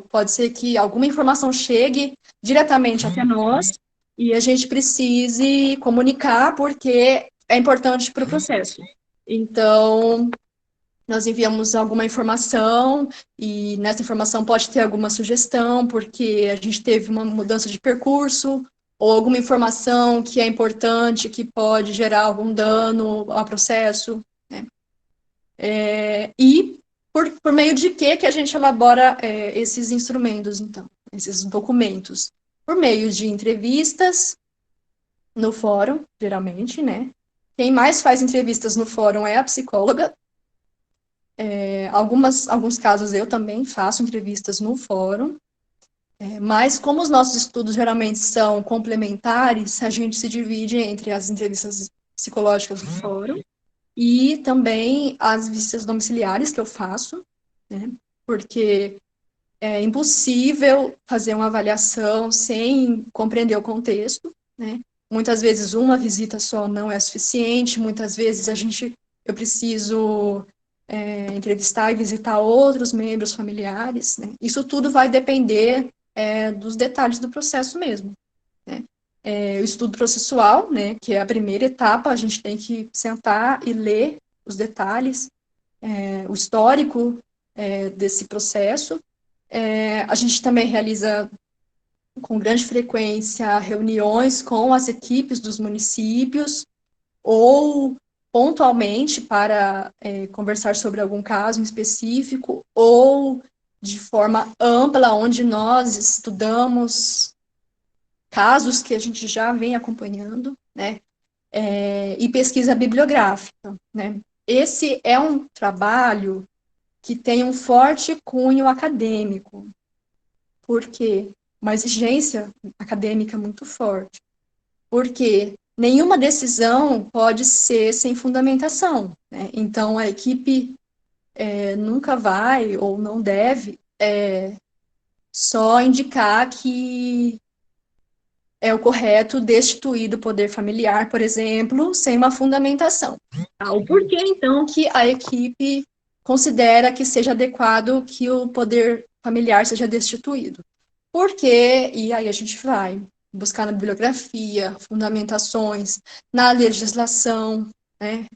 pode ser que alguma informação chegue diretamente até nós e a gente precise comunicar porque é importante para o processo. Então, nós enviamos alguma informação e nessa informação pode ter alguma sugestão, porque a gente teve uma mudança de percurso, ou alguma informação que é importante, que pode gerar algum dano ao processo, né? E por meio de que a gente elabora esses instrumentos, então, esses documentos? Por meio de entrevistas no fórum, geralmente, né? Quem mais faz entrevistas no fórum é a psicóloga. Alguns casos eu também faço entrevistas no fórum, mas como os nossos estudos geralmente são complementares, a gente se divide entre as entrevistas psicológicas no fórum e também as visitas domiciliares que eu faço, né? Porque é impossível fazer uma avaliação sem compreender o contexto, né? Muitas vezes uma visita só não é suficiente, muitas vezes eu preciso entrevistar e visitar outros membros familiares, né? Isso tudo vai depender dos detalhes do processo mesmo, né? O estudo processual, né, que é a primeira etapa, a gente tem que sentar e ler os detalhes, o histórico desse processo. A gente também realiza com grande frequência reuniões com as equipes dos municípios, ou pontualmente para conversar sobre algum caso em específico, ou de forma ampla, onde nós estudamos casos que a gente já vem acompanhando, né? E pesquisa bibliográfica, né? Esse é um trabalho que tem um forte cunho acadêmico, porque uma exigência acadêmica muito forte, porque nenhuma decisão pode ser sem fundamentação, né? Então, a equipe nunca vai ou não deve só indicar que é o correto destituir do poder familiar, por exemplo, sem uma fundamentação. O porquê, então, que a equipe considera que seja adequado que o poder familiar seja destituído. Por quê? E aí a gente vai buscar na bibliografia, fundamentações, na legislação, né?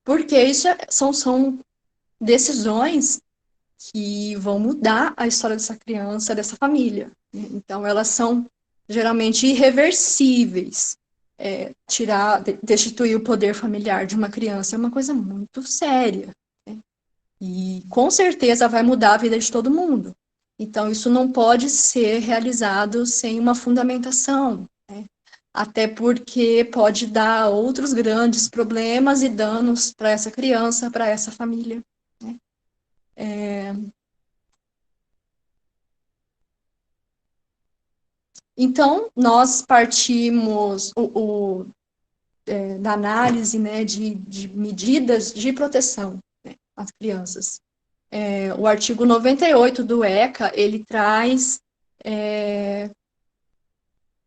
Porque isso são decisões que vão mudar a história dessa criança, dessa família, né? Então, elas são geralmente irreversíveis. Destituir o poder familiar de uma criança é uma coisa muito séria, né? E com certeza vai mudar a vida de todo mundo. Então, isso não pode ser realizado sem uma fundamentação, né? Até porque pode dar outros grandes problemas e danos para essa criança, para essa família, né? Então, nós partimos da análise, né, de medidas de proteção, né, às crianças. O artigo 98 do ECA, ele traz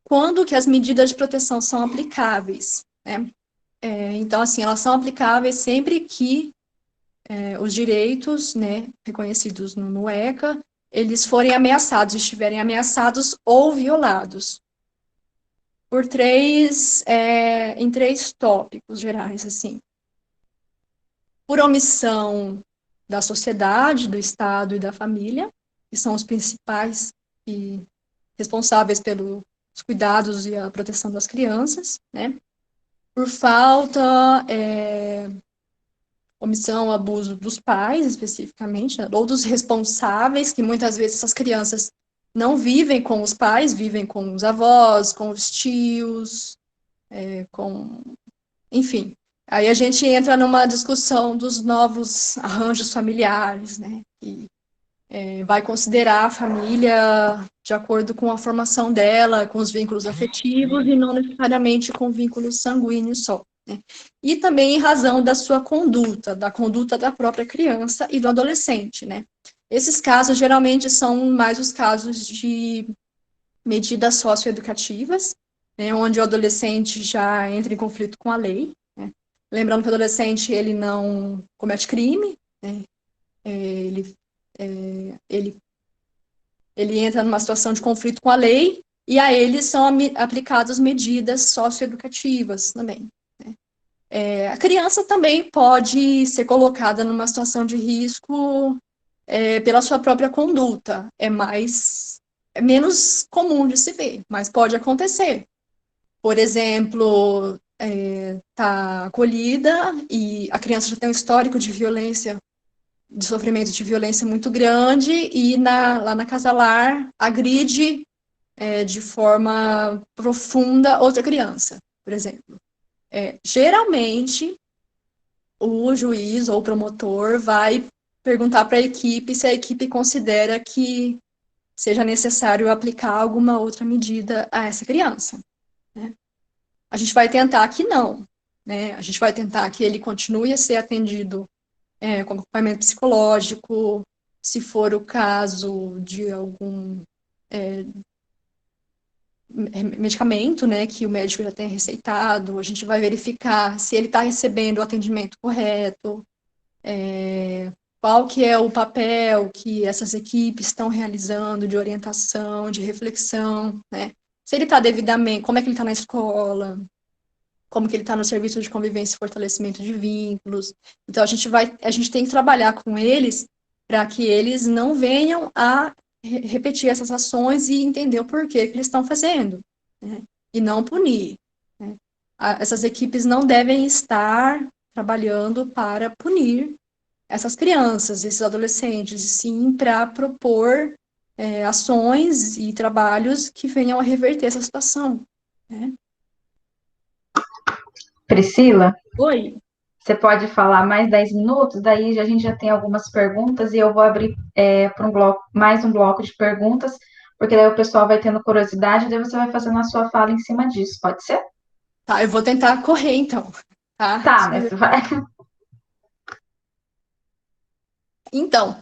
quando que as medidas de proteção são aplicáveis, né? Então, assim, elas são aplicáveis sempre que os direitos, né, reconhecidos no ECA, eles forem ameaçados, estiverem ameaçados ou violados. Em três tópicos gerais, assim. Por omissão da sociedade, do Estado e da família, que são os principais e responsáveis pelos cuidados e a proteção das crianças, né? Por falta omissão, abuso dos pais, especificamente, né, ou dos responsáveis, que muitas vezes essas crianças não vivem com os pais, vivem com os avós, com os tios, enfim. Aí a gente entra numa discussão dos novos arranjos familiares, né? Que vai considerar a família de acordo com a formação dela, com os vínculos afetivos e não necessariamente com vínculos sanguíneos só. Né? E também em razão da sua conduta, da conduta da própria criança e do adolescente, né? Esses casos geralmente são mais os casos de medidas socioeducativas, né, onde o adolescente já entra em conflito com a lei, né? Lembrando que o adolescente, ele não comete crime, né? Ele entra numa situação de conflito com a lei, e a ele são aplicadas medidas socioeducativas também. Né? A criança também pode ser colocada numa situação de risco pela sua própria conduta. É menos comum de se ver, mas pode acontecer. Por exemplo, tá acolhida e a criança já tem um histórico de violência, de sofrimento de violência muito grande, e lá na casa lar agride de forma profunda outra criança, por exemplo. Geralmente, o juiz ou o promotor vai perguntar para a equipe se a equipe considera que seja necessário aplicar alguma outra medida a essa criança. Né? A gente vai tentar que não. Né? A gente vai tentar que ele continue a ser atendido com acompanhamento psicológico, se for o caso de algum medicamento, né, que o médico já tenha receitado, a gente vai verificar se ele está recebendo o atendimento correto, qual que é o papel que essas equipes estão realizando de orientação, de reflexão, né, se ele está devidamente, como é que ele está na escola, como que ele está no serviço de convivência e fortalecimento de vínculos. Então, a gente tem que trabalhar com eles para que eles não venham a repetir essas ações e entender o porquê que eles estão fazendo, né? E não punir. Né? Essas equipes não devem estar trabalhando para punir essas crianças, esses adolescentes, sim para propor ações e trabalhos que venham a reverter essa situação. Né? Priscila, Oi. você pode falar mais 10 minutos? Daí a gente já tem algumas perguntas e eu vou abrir para mais um bloco de perguntas, porque daí o pessoal vai tendo curiosidade e daí você vai fazendo a sua fala em cima disso, pode ser? Tá, eu vou tentar correr então. Tá, mas vai. Então,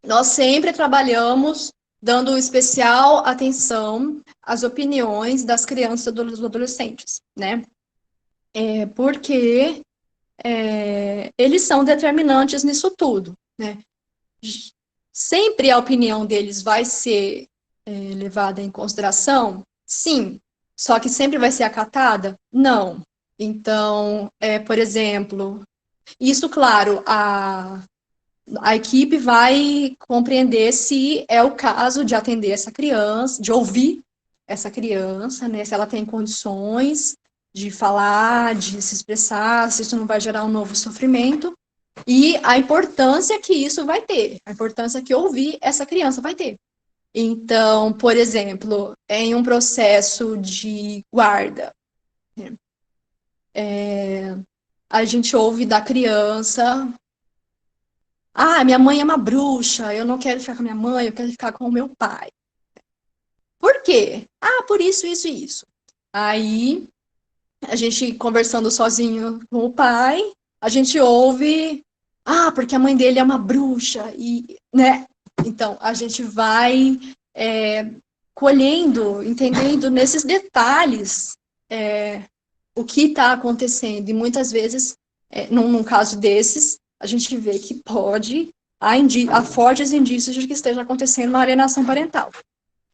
nós sempre trabalhamos dando especial atenção às opiniões das crianças e dos adolescentes, né? Porque eles são determinantes nisso tudo, né? Sempre a opinião deles vai ser levada em consideração? Sim. Só que sempre vai ser acatada? Não. Então, por exemplo, isso, claro, a equipe vai compreender se é o caso de atender essa criança, de ouvir essa criança, né? Se ela tem condições de falar, de se expressar, se isso não vai gerar um novo sofrimento, e a importância que isso vai ter, a importância que ouvir essa criança vai ter. Então, por exemplo, em um processo de guarda, a gente ouve da criança: ah, minha mãe é uma bruxa, eu não quero ficar com a minha mãe, eu quero ficar com o meu pai. Por quê? Ah, por isso, isso e isso. Aí, a gente conversando sozinho com o pai, a gente ouve: ah, porque a mãe dele é uma bruxa, e, né? Então, a gente vai colhendo, entendendo nesses detalhes o que está acontecendo. E muitas vezes, num caso desses, a gente vê que há fortes indícios de que esteja acontecendo uma alienação parental,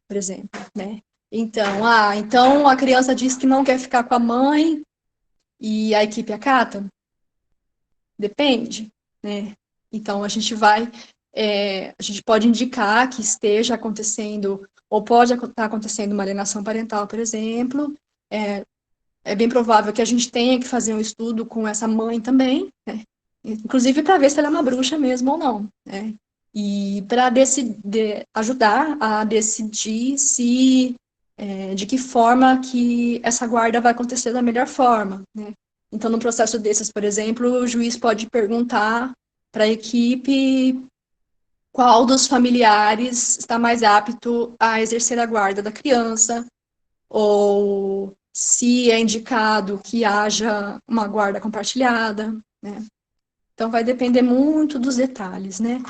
por exemplo, né? Então a criança diz que não quer ficar com a mãe e a equipe acata? Depende, né? Então a gente pode indicar que esteja acontecendo, ou pode estar acontecendo uma alienação parental, por exemplo, é bem provável que a gente tenha que fazer um estudo com essa mãe também, né? Inclusive para ver se ela é uma bruxa mesmo ou não, né? E para ajudar a decidir se de que forma que essa guarda vai acontecer da melhor forma, né? Então, no processo desses, por exemplo, o juiz pode perguntar para a equipe qual dos familiares está mais apto a exercer a guarda da criança, ou se é indicado que haja uma guarda compartilhada, né? Então, vai depender muito dos detalhes, né?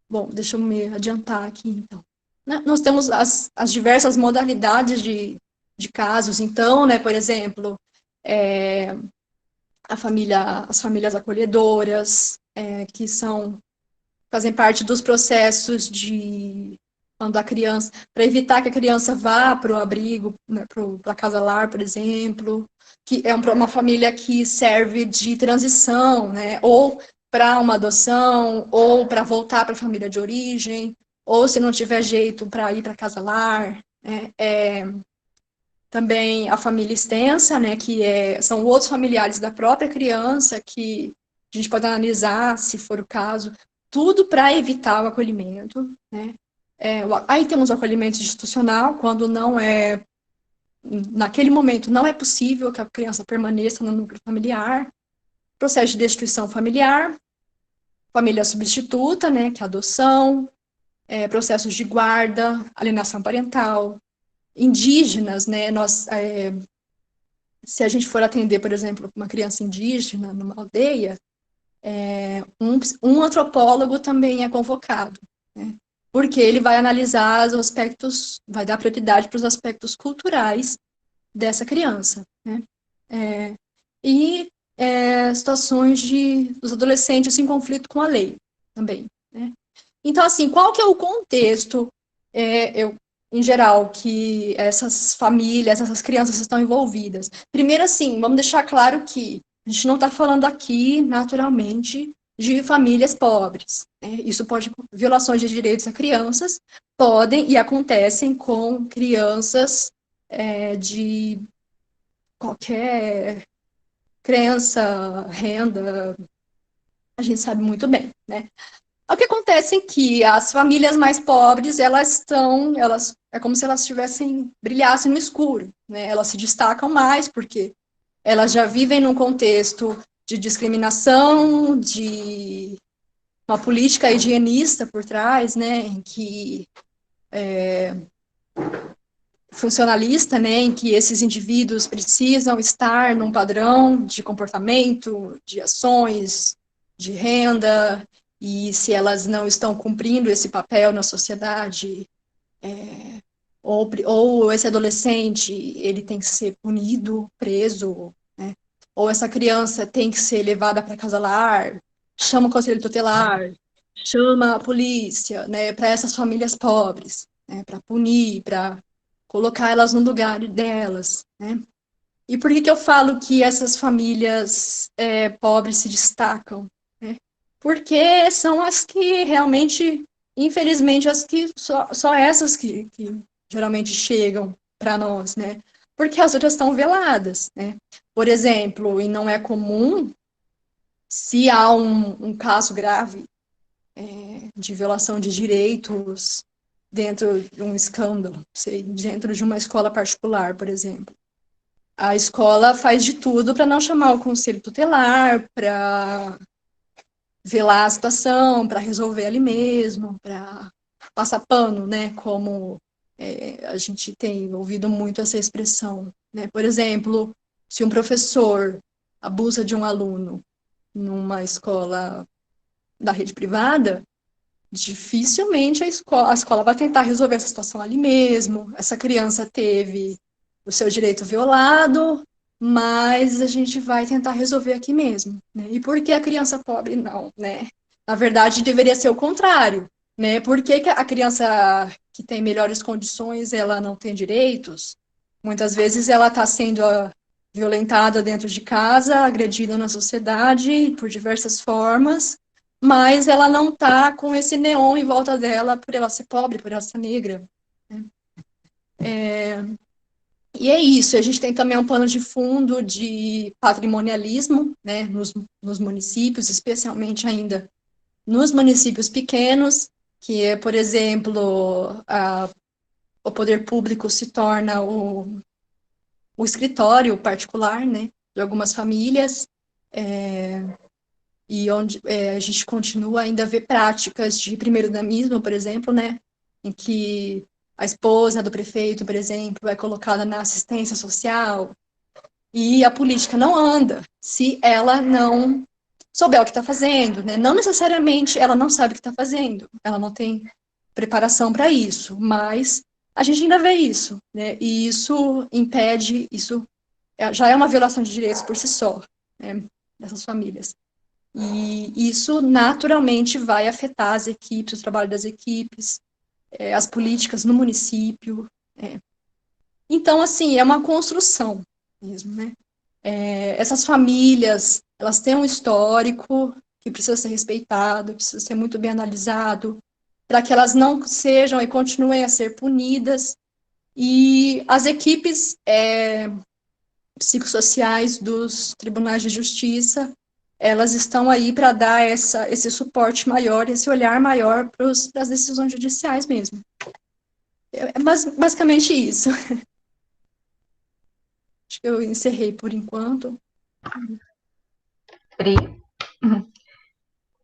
Bom, deixa eu me adiantar aqui, então. Nós temos as diversas modalidades de casos, então, né? Por exemplo, as famílias acolhedoras, que fazem parte dos processos de quando a criança, para evitar que a criança vá para o abrigo, né, para a casa-lar, por exemplo, que é uma família que serve de transição, né, ou para uma adoção, ou para voltar para a família de origem, ou se não tiver jeito para ir para a casa-lar, né, também a família extensa, né, são outros familiares da própria criança que a gente pode analisar, se for o caso, tudo para evitar o acolhimento, né. Aí temos o acolhimento institucional, quando naquele momento não é possível que a criança permaneça no núcleo familiar, processo de destituição familiar, família substituta, né, que é a adoção, processos de guarda, alienação parental, indígenas, né, se a gente for atender, por exemplo, uma criança indígena numa aldeia, um antropólogo também é convocado, né, porque ele vai analisar os aspectos, vai dar prioridade para os aspectos culturais dessa criança, né, e situações dos adolescentes em conflito com a lei também, né. Então, assim, qual que é o contexto, em geral, que essas famílias, essas crianças estão envolvidas? Primeiro, assim, vamos deixar claro que a gente não está falando aqui, naturalmente, de famílias pobres, né? Violações de direitos a crianças podem e acontecem com crianças de qualquer crença, renda, a gente sabe muito bem, né? O que acontece é que as famílias mais pobres, é como se elas brilhassem no escuro, né? Elas se destacam mais porque elas já vivem num contexto de discriminação, de uma política higienista por trás, né? Em que funcionalista, né? Em que esses indivíduos precisam estar num padrão de comportamento, de ações, de renda. E se elas não estão cumprindo esse papel na sociedade, ou esse adolescente, ele tem que ser punido, preso, né? Ou essa criança tem que ser levada para casa-lar, chama o conselho tutelar, chama a polícia, né, para essas famílias pobres, né, para punir, para colocar elas no lugar delas, né? E por que eu falo que essas famílias pobres se destacam, né? Porque são as que realmente, infelizmente, só essas que geralmente chegam para nós, né? Porque as outras estão veladas, né? Por exemplo, e não é comum, se há um caso grave de violação de direitos dentro de um escândalo, dentro de uma escola particular, por exemplo. A escola faz de tudo para não chamar o conselho tutelar, para velar a situação, para resolver ali mesmo, para passar pano, né? Como a gente tem ouvido muito essa expressão, né? Por exemplo, se um professor abusa de um aluno numa escola da rede privada, dificilmente a escola vai tentar resolver essa situação ali mesmo. Essa criança teve o seu direito violado, mas a gente vai tentar resolver aqui mesmo, né? E por que a criança pobre não, né? Na verdade, deveria ser o contrário, né? Por que a criança que tem melhores condições, ela não tem direitos? Muitas vezes ela está sendo violentada dentro de casa, agredida na sociedade por diversas formas, mas ela não está com esse neon em volta dela por ela ser pobre, por ela ser negra, né? E é isso, a gente tem também um plano de fundo de patrimonialismo, né, nos municípios, especialmente ainda nos municípios pequenos, que é, por exemplo, o poder público se torna o escritório particular, né, de algumas famílias, e onde a gente continua ainda a ver práticas de primeiro-damismo, por exemplo, né, em que a esposa do prefeito, por exemplo, é colocada na assistência social, e a política não anda se ela não souber o que está fazendo, né? Não necessariamente ela não sabe o que está fazendo, ela não tem preparação para isso, mas a gente ainda vê isso, né? E isso impede, isso já é uma violação de direitos por si só, né? Dessas famílias. E isso naturalmente vai afetar as equipes, o trabalho das equipes, as políticas no município. Então, assim, é uma construção mesmo, né? Essas famílias, elas têm um histórico que precisa ser respeitado, precisa ser muito bem analisado, para que elas não sejam e continuem a ser punidas. E as equipes psicossociais dos tribunais de justiça, elas estão aí para dar esse suporte maior, esse olhar maior para as decisões judiciais mesmo. Basicamente isso. Acho que eu encerrei por enquanto. Pri,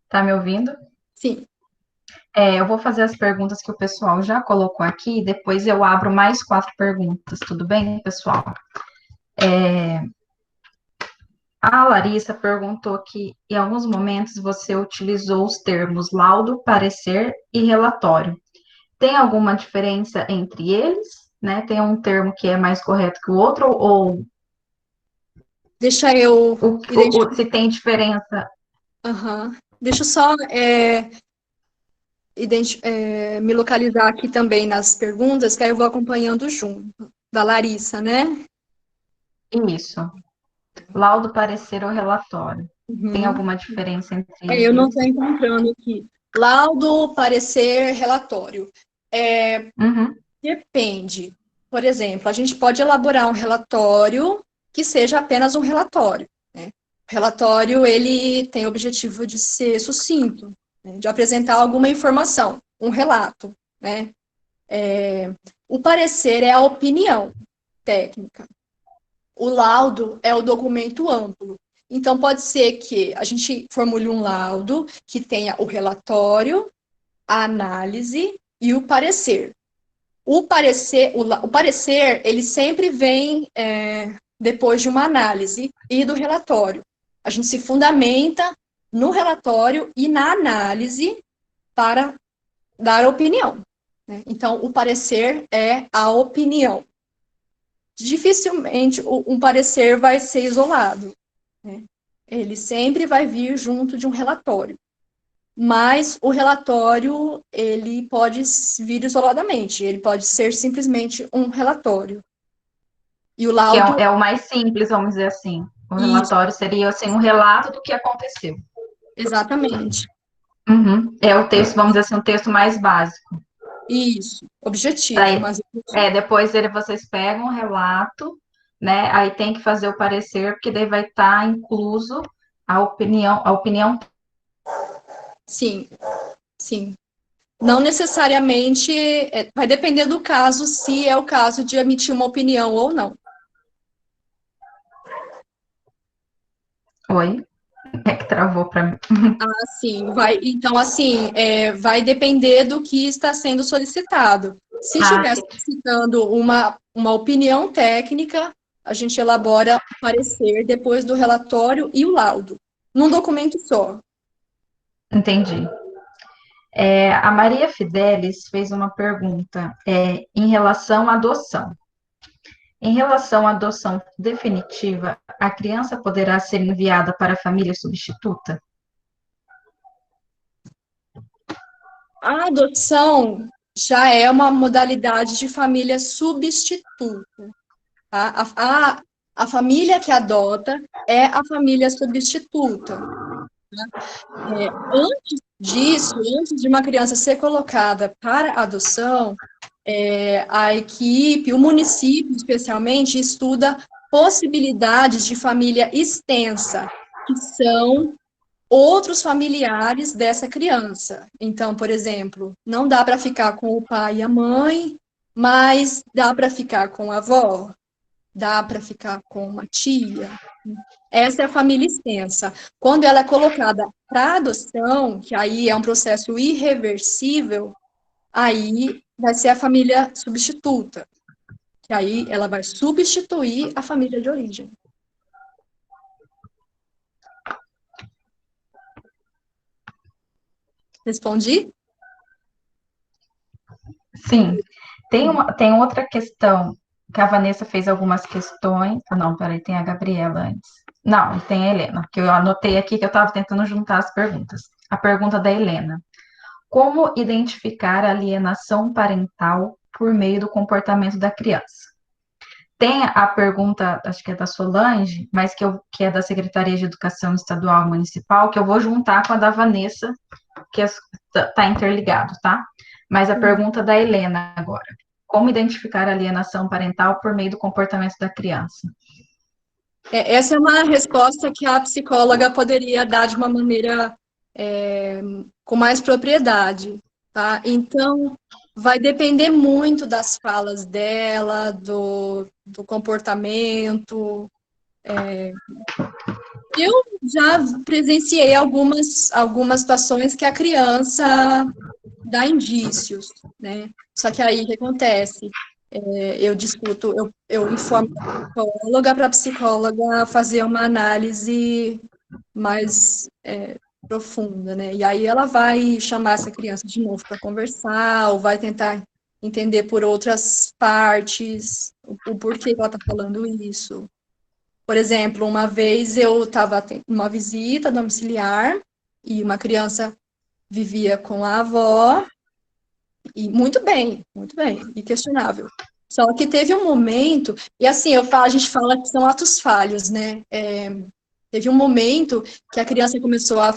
tá me ouvindo? Sim. Eu vou fazer as perguntas que o pessoal já colocou aqui, depois eu abro mais 4 perguntas, tudo bem, pessoal? A Larissa perguntou que, em alguns momentos, você utilizou os termos laudo, parecer e relatório. Tem alguma diferença entre eles? Né? Tem um termo que é mais correto que o outro? Ou Deixa eu se tem diferença? Uhum. Deixa eu só me localizar aqui também nas perguntas, que aí eu vou acompanhando junto. Da Larissa, né? Isso. Laudo, parecer ou relatório. Tem Uhum. alguma diferença entre Eu não eles? estou encontrando aqui. Laudo, parecer, relatório. Uhum. Depende. Por exemplo, a gente pode elaborar um relatório que seja apenas um relatório, né? O relatório, ele tem o objetivo de ser sucinto, né? De apresentar alguma informação, um relato, né? O parecer é a opinião técnica. O laudo é o documento amplo. Então, pode ser que a gente formule um laudo que tenha o relatório, a análise e o parecer. O parecer, ele sempre vem depois de uma análise e do relatório. A gente se fundamenta no relatório e na análise para dar opinião, né? Então, o parecer é a opinião. Dificilmente um parecer vai ser isolado, né? Ele sempre vai vir junto de um relatório. Mas o relatório, ele pode vir isoladamente, ele pode ser simplesmente um relatório. E o Que laudo... é o mais simples, vamos dizer assim. O Isso, relatório seria assim, um relato do que aconteceu. exatamente. Uhum. É o texto, vamos dizer assim, um texto mais básico. Isso, objetivo, mas... Depois vocês pegam o relato, né? Aí tem que fazer o parecer, porque daí vai estar incluso a opinião. Sim, sim. Não necessariamente, vai depender do caso, se é o caso de emitir uma opinião ou não. Oi? É que travou para mim. Sim, vai. Então, assim, vai depender do que está sendo solicitado. Se estiver solicitando uma opinião técnica, a gente elabora o parecer depois do relatório e o laudo, num documento só. Entendi. A Maria Fidelis fez uma pergunta em relação à adoção. Em relação à adoção definitiva, a criança poderá ser enviada para a família substituta? A adoção já é uma modalidade de família substituta. Tá? A família que adota é a família substituta. Antes disso, antes de uma criança ser colocada para adoção, A equipe, o município especialmente, estuda possibilidades de família extensa, que são outros familiares dessa criança. Então, por exemplo, não dá para ficar com o pai e a mãe, mas dá para ficar com a avó, dá para ficar com uma tia. Essa é a família extensa. Quando ela é colocada para adoção, que aí é um processo irreversível, aí vai ser a família substituta, que aí ela vai substituir a família de origem. Respondi? Sim. Tem outra questão, que a Vanessa fez algumas questões. Ah, não, peraí, tem a Gabriela antes. Não, tem a Helena, que eu anotei aqui que eu estava tentando juntar as perguntas. A pergunta da Helena. Como identificar a alienação parental por meio do comportamento da criança? Tem a pergunta, acho que é da Solange, mas que é da Secretaria de Educação Estadual e Municipal, que eu vou juntar com a da Vanessa, que está interligado, tá? Mas a pergunta da Helena agora. Como identificar a alienação parental por meio do comportamento da criança? Essa é uma resposta que a psicóloga poderia dar de uma maneira com mais propriedade, tá? Então, vai depender muito das falas dela, do comportamento. Eu já presenciei algumas situações que a criança dá indícios, né? Só que aí o que acontece? Eu discuto, eu informo para a psicóloga fazer uma análise mais profunda, né? E aí ela vai chamar essa criança de novo para conversar, ou vai tentar entender por outras partes o porquê que ela está falando isso. Por exemplo, uma vez eu estava tendo uma visita domiciliar e uma criança vivia com a avó, e muito bem, inquestionável. Só que teve um momento, e assim, a gente fala que são atos falhos, né? Teve um momento que a criança começou a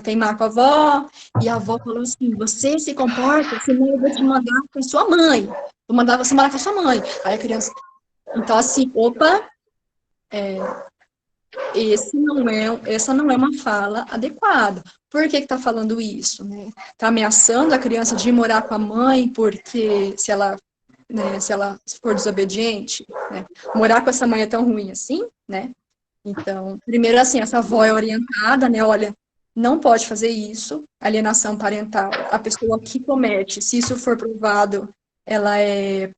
teimar com a avó, e a avó falou assim, você se comporta, senão eu vou te mandar com a sua mãe. Vou mandar você morar com a sua mãe. Aí a criança, então assim, opa, essa não é uma fala adequada. Por que está falando isso? Né? Está ameaçando a criança de ir morar com a mãe, porque se ela for desobediente, né? Morar com essa mãe é tão ruim assim, né? Então, primeiro assim, essa avó é orientada, né? Olha, não pode fazer isso, alienação parental. A pessoa que comete, se isso for provado, ela é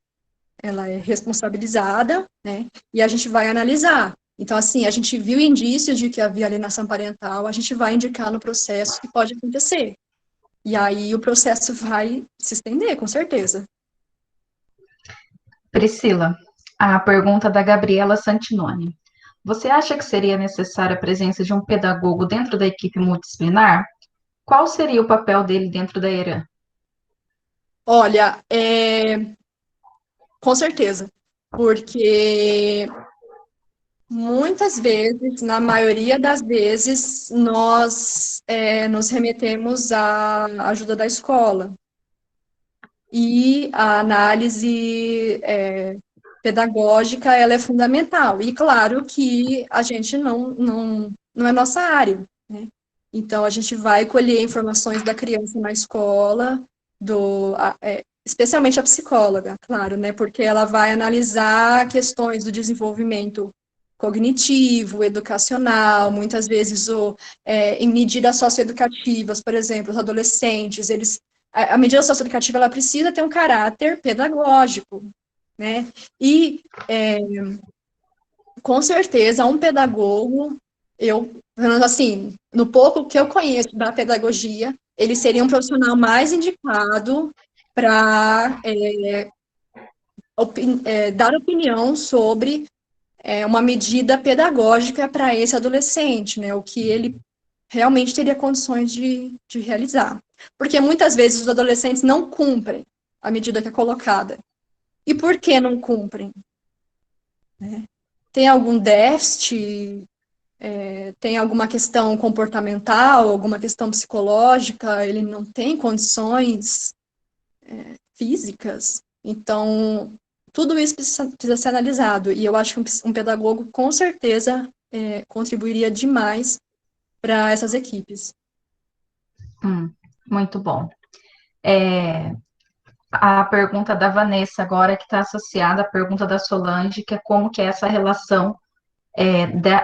responsabilizada, né? E a gente vai analisar. Então, assim, a gente viu indícios de que havia alienação parental, a gente vai indicar no processo que pode acontecer. E aí o processo vai se estender, com certeza. Priscila, a pergunta da Gabriela Santinoni. Você acha que seria necessária a presença de um pedagogo dentro da equipe multidisciplinar? Qual seria o papel dele dentro da ERAM? Olha, com certeza, porque muitas vezes, na maioria das vezes, nós nos remetemos à ajuda da escola. E a análise pedagógica, ela é fundamental. E claro que a gente não é nossa área, né? Então, a gente vai colher informações da criança na escola, especialmente a psicóloga, claro, né? Porque ela vai analisar questões do desenvolvimento cognitivo, educacional, muitas vezes em medidas socioeducativas, por exemplo, os adolescentes, a medida socioeducativa ela precisa ter um caráter pedagógico, né? E, com certeza, um pedagogo, assim, no pouco que eu conheço da pedagogia, ele seria um profissional mais indicado para dar opinião sobre uma medida pedagógica para esse adolescente, né? O que ele realmente teria condições de realizar. Porque muitas vezes os adolescentes não cumprem a medida que é colocada. E por que não cumprem? Né? Tem algum déficit? Tem alguma questão comportamental, alguma questão psicológica? Ele não tem condições físicas? Então, tudo isso precisa ser analisado, e eu acho que um pedagogo, com certeza, contribuiria demais para essas equipes. Muito bom. A pergunta da Vanessa agora, que está associada à pergunta da Solange, que é como que é essa relação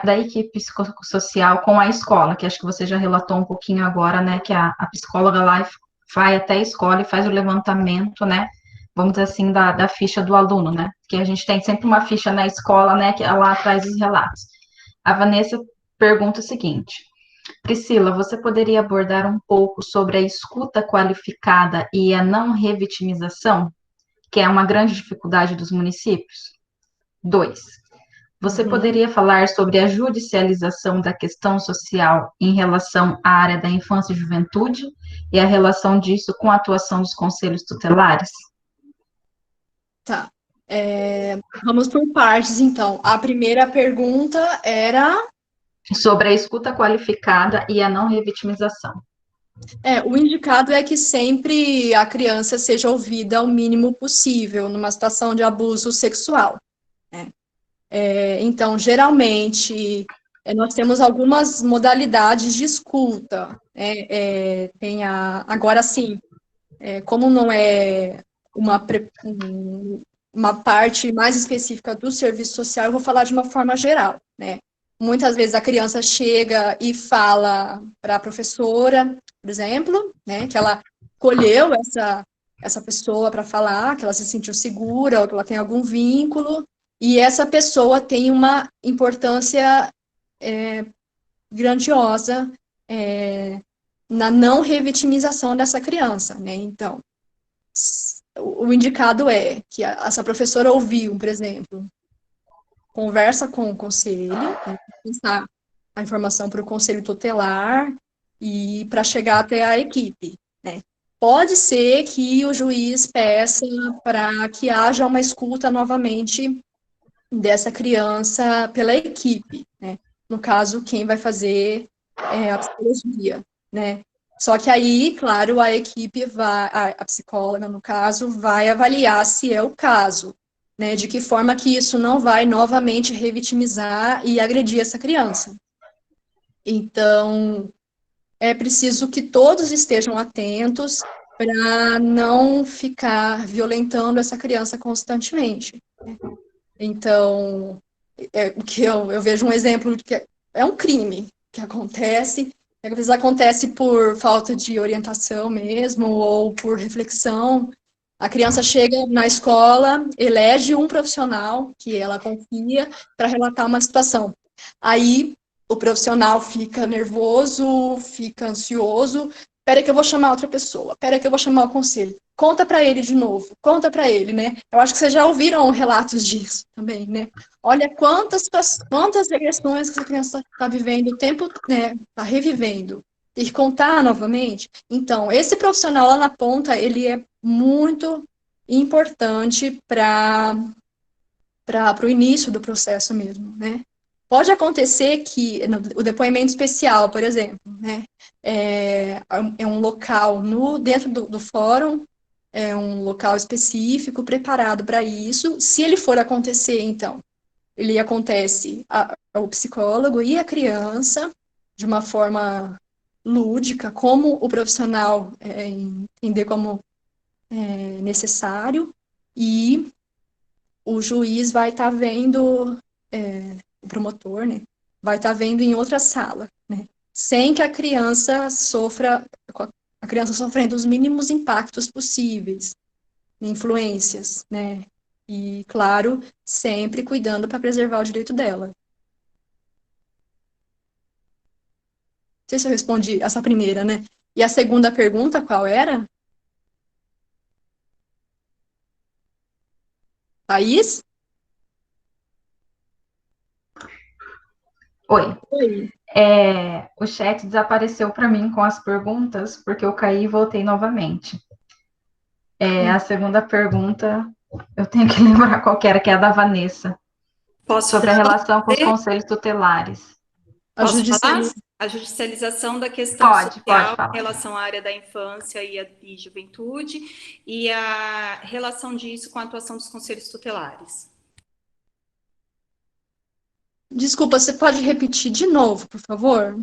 da equipe psicossocial com a escola, que acho que você já relatou um pouquinho agora, né, que a psicóloga lá vai até a escola e faz o levantamento, né, vamos dizer assim, da ficha do aluno, né, que a gente tem sempre uma ficha na escola, né, que ela traz os relatos. A Vanessa pergunta o seguinte: Priscila, você poderia abordar um pouco sobre a escuta qualificada e a não revitimização, que é uma grande dificuldade dos municípios? 2. Você poderia falar sobre a judicialização da questão social em relação à área da infância e juventude e a relação disso com a atuação dos conselhos tutelares? Tá. Vamos por partes, então. A primeira pergunta era... Sobre a escuta qualificada e a não revitimização. O indicado é que sempre a criança seja ouvida o mínimo possível numa situação de abuso sexual, né? Então, geralmente, nós temos algumas modalidades de escuta, né? Agora, sim, como não é uma parte mais específica do serviço social, eu vou falar de uma forma geral, né? Muitas vezes a criança chega e fala para a professora, por exemplo, né, que ela escolheu essa pessoa para falar, que ela se sentiu segura, ou que ela tem algum vínculo, e essa pessoa tem uma importância grandiosa na não revitimização dessa criança, né? Então, o indicado é que essa professora ouviu, por exemplo, conversa com o conselho, né, passar a informação para o conselho tutelar e para chegar até a equipe, né? Pode ser que o juiz peça para que haja uma escuta novamente dessa criança pela equipe, né? No caso, quem vai fazer a psicologia, né? Só que aí, claro, a equipe a psicóloga, no caso, vai avaliar se é o caso, né? De que forma que isso não vai novamente revitimizar e agredir essa criança. Então, é preciso que todos estejam atentos para não ficar violentando essa criança constantemente, né? Então, o que eu vejo um exemplo que é um crime que acontece, às vezes acontece por falta de orientação mesmo, ou por reflexão. A criança chega na escola, elege um profissional que ela confia para relatar uma situação. Aí o profissional fica nervoso, fica ansioso. Espera que eu vou chamar outra pessoa. Espera que eu vou chamar o conselho. Conta para ele de novo. Conta para ele, né? Eu acho que vocês já ouviram relatos disso também, né? Olha quantas regressões que essa criança está vivendo o tempo, né? Está revivendo. Tem que contar novamente. Então, esse profissional lá na ponta, ele é muito importante para o início do processo mesmo, né? Pode acontecer que o depoimento especial, por exemplo, né, é um local dentro do fórum, é um local específico preparado para isso. Se ele for acontecer, então, ele acontece ao psicólogo e à criança de uma forma lúdica, como o profissional entender como necessário, e o juiz vai estar vendo, o promotor, né, vai estar vendo em outra sala, né, sem que a criança sofrendo os mínimos impactos possíveis, influências, né, e, claro, sempre cuidando para preservar o direito dela. Não sei se eu respondi essa primeira, né? E a segunda pergunta, qual era? Thaís? Oi. Oi. O chat desapareceu para mim com as perguntas, porque eu caí e voltei novamente. A segunda pergunta, eu tenho que lembrar qual que era, que é a da Vanessa. Posso sobre a falar? relação com os conselhos tutelares. A judicialização. A judicialização da questão Pode social falar. em relação à área da infância e juventude e a relação disso com a atuação dos conselhos tutelares. Desculpa, você pode repetir de novo, por favor?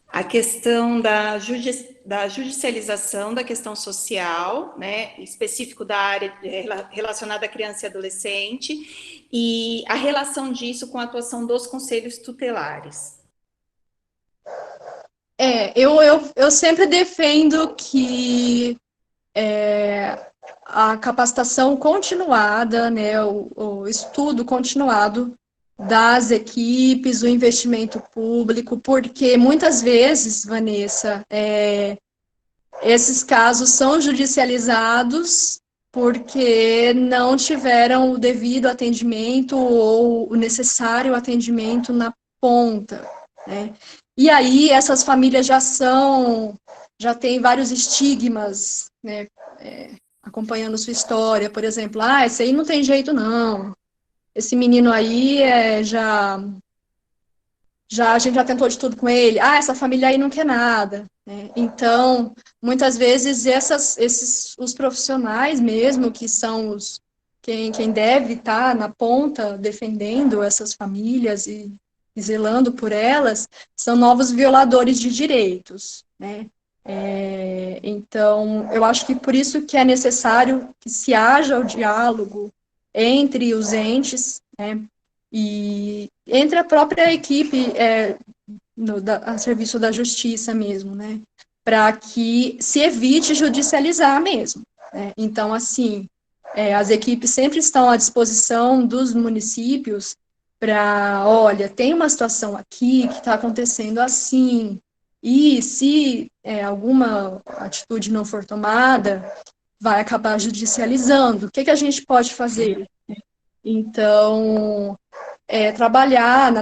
A questão da judicialização da questão social, né, específico da área relacionada à criança e adolescente, e a relação disso com a atuação dos conselhos tutelares. Eu sempre defendo que a capacitação continuada, né, o estudo continuado das equipes, o investimento público, porque muitas vezes, Vanessa, esses casos são judicializados porque não tiveram o devido atendimento ou o necessário atendimento na ponta, né? E aí essas famílias já têm vários estigmas, né? Acompanhando sua história, por exemplo, esse aí não tem jeito não, esse menino aí a gente já tentou de tudo com ele, essa família aí não quer nada, né? Então, muitas vezes os profissionais mesmo, que são quem deve estar na ponta defendendo essas famílias e zelando por elas, são novos violadores de direitos, né? Então, eu acho que por isso que é necessário que se haja o diálogo entre os entes, né? E entre a própria equipe a serviço da justiça mesmo, né? Para que se evite judicializar mesmo, né? Então, assim, as equipes sempre estão à disposição dos municípios para, olha, tem uma situação aqui que está acontecendo assim, e se alguma atitude não for tomada, vai acabar judicializando. O que a gente pode fazer? Então, trabalhar,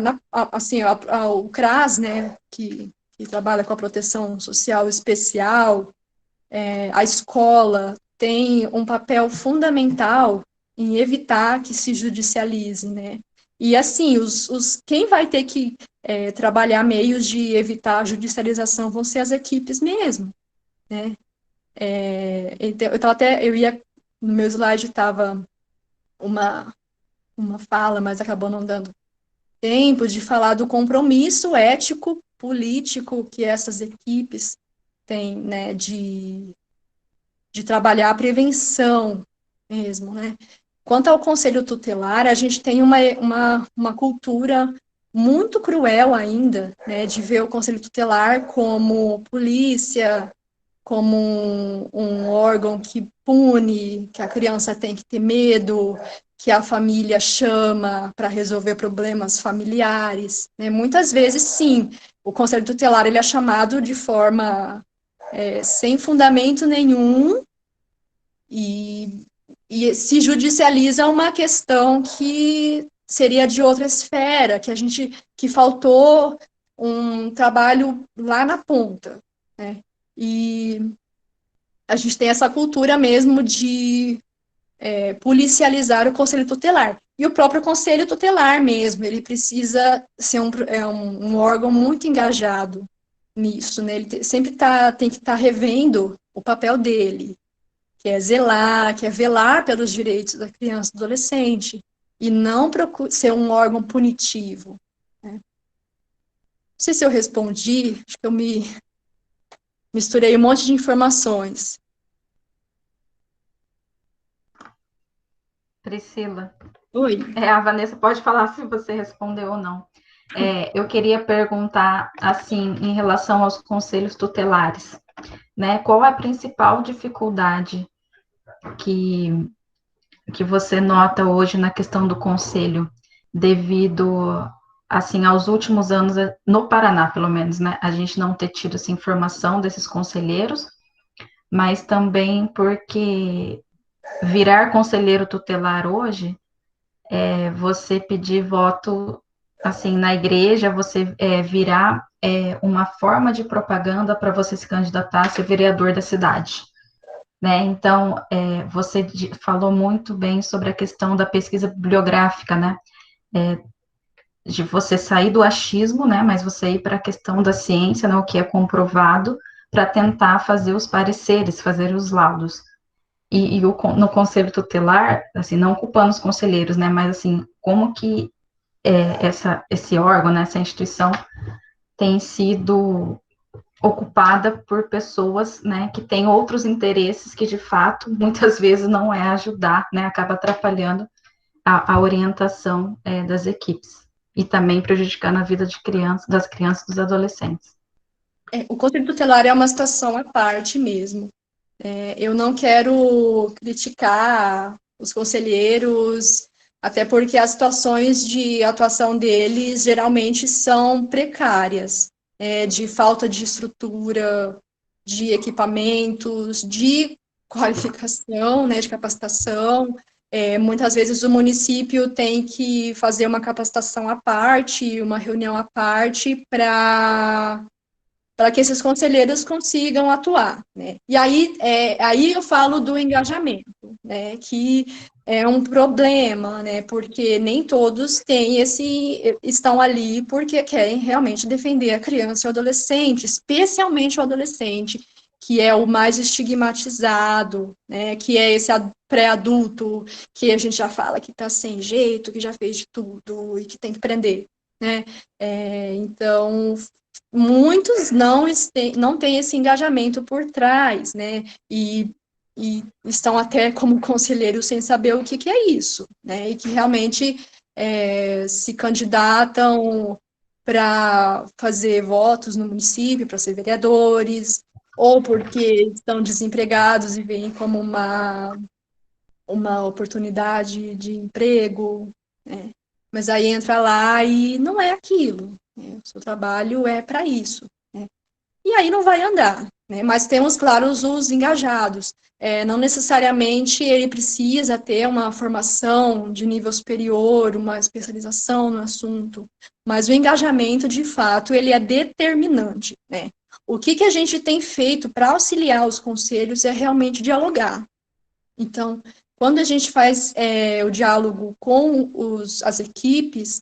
assim, o CRAS, né, que trabalha com a proteção social especial, a escola tem um papel fundamental em evitar que se judicialize, né? E, assim, quem vai ter que trabalhar meios de evitar a judicialização vão ser as equipes mesmo, né? Então, no meu slide estava uma fala, mas acabou não dando tempo de falar do compromisso ético, político que essas equipes têm, né, de trabalhar a prevenção mesmo, né. Quanto ao conselho tutelar, a gente tem uma cultura muito cruel ainda, né, de ver o conselho tutelar como polícia, como um órgão que pune, que a criança tem que ter medo, que a família chama para resolver problemas familiares, né? Muitas vezes, sim, o conselho tutelar ele é chamado de forma sem fundamento nenhum e se judicializa uma questão que seria de outra esfera, que faltou um trabalho lá na ponta, né? E a gente tem essa cultura mesmo de policializar o conselho tutelar. E o próprio conselho tutelar mesmo, ele precisa ser um órgão muito engajado nisso, né? Ele sempre tem que estar revendo o papel dele, que é zelar, que é velar pelos direitos da criança e do adolescente, e não ser um órgão punitivo, né? Não sei se eu respondi, acho que eu misturei um monte de informações. Priscila. Oi. A Vanessa pode falar se você respondeu ou não. Eu queria perguntar, assim, em relação aos conselhos tutelares, né? Qual é a principal dificuldade que você nota hoje na questão do conselho, devido, assim, aos últimos anos, no Paraná, pelo menos, né? A gente não ter tido essa informação desses conselheiros, mas também porque virar conselheiro tutelar hoje você pedir voto, assim, na igreja, você virar uma forma de propaganda para você se candidatar a ser vereador da cidade, né? Então, você falou muito bem sobre a questão da pesquisa bibliográfica, né? de você sair do achismo, né, mas você ir para a questão da ciência, né, o que é comprovado, para tentar fazer os pareceres, fazer os laudos. No conselho tutelar, assim, não culpando os conselheiros, né, mas assim, como que esse órgão, né, essa instituição tem sido ocupada por pessoas, né, que têm outros interesses que, de fato, muitas vezes não é ajudar, né, acaba atrapalhando a orientação das equipes e também prejudicando a vida das crianças e dos adolescentes. O conselho tutelar é uma situação à parte mesmo. Eu não quero criticar os conselheiros, até porque as situações de atuação deles geralmente são precárias, de falta de estrutura, de equipamentos, de qualificação, né, de capacitação. Muitas vezes o município tem que fazer uma capacitação à parte, uma reunião à parte para que esses conselheiros consigam atuar, né? E aí eu falo do engajamento, né? Que é um problema, né? Porque nem todos estão ali porque querem realmente defender a criança e o adolescente, especialmente o adolescente, que é o mais estigmatizado, né? Que é esse pré-adulto que a gente já fala que está sem jeito, que já fez de tudo e que tem que prender, né? Então muitos não têm esse engajamento por trás, né? E estão até como conselheiros sem saber o que é isso, né? E que realmente se candidatam para fazer votos no município, para ser vereadores, ou porque estão desempregados e veem como uma oportunidade de emprego, né? Mas aí entra lá e não é aquilo, né? O seu trabalho é para isso, né? E aí não vai andar, né? Mas temos, claro, os engajados. Não necessariamente ele precisa ter uma formação de nível superior, uma especialização no assunto, mas o engajamento, de fato, ele é determinante, né? O que a gente tem feito para auxiliar os conselhos é realmente dialogar. Então, quando a gente faz o diálogo com as equipes,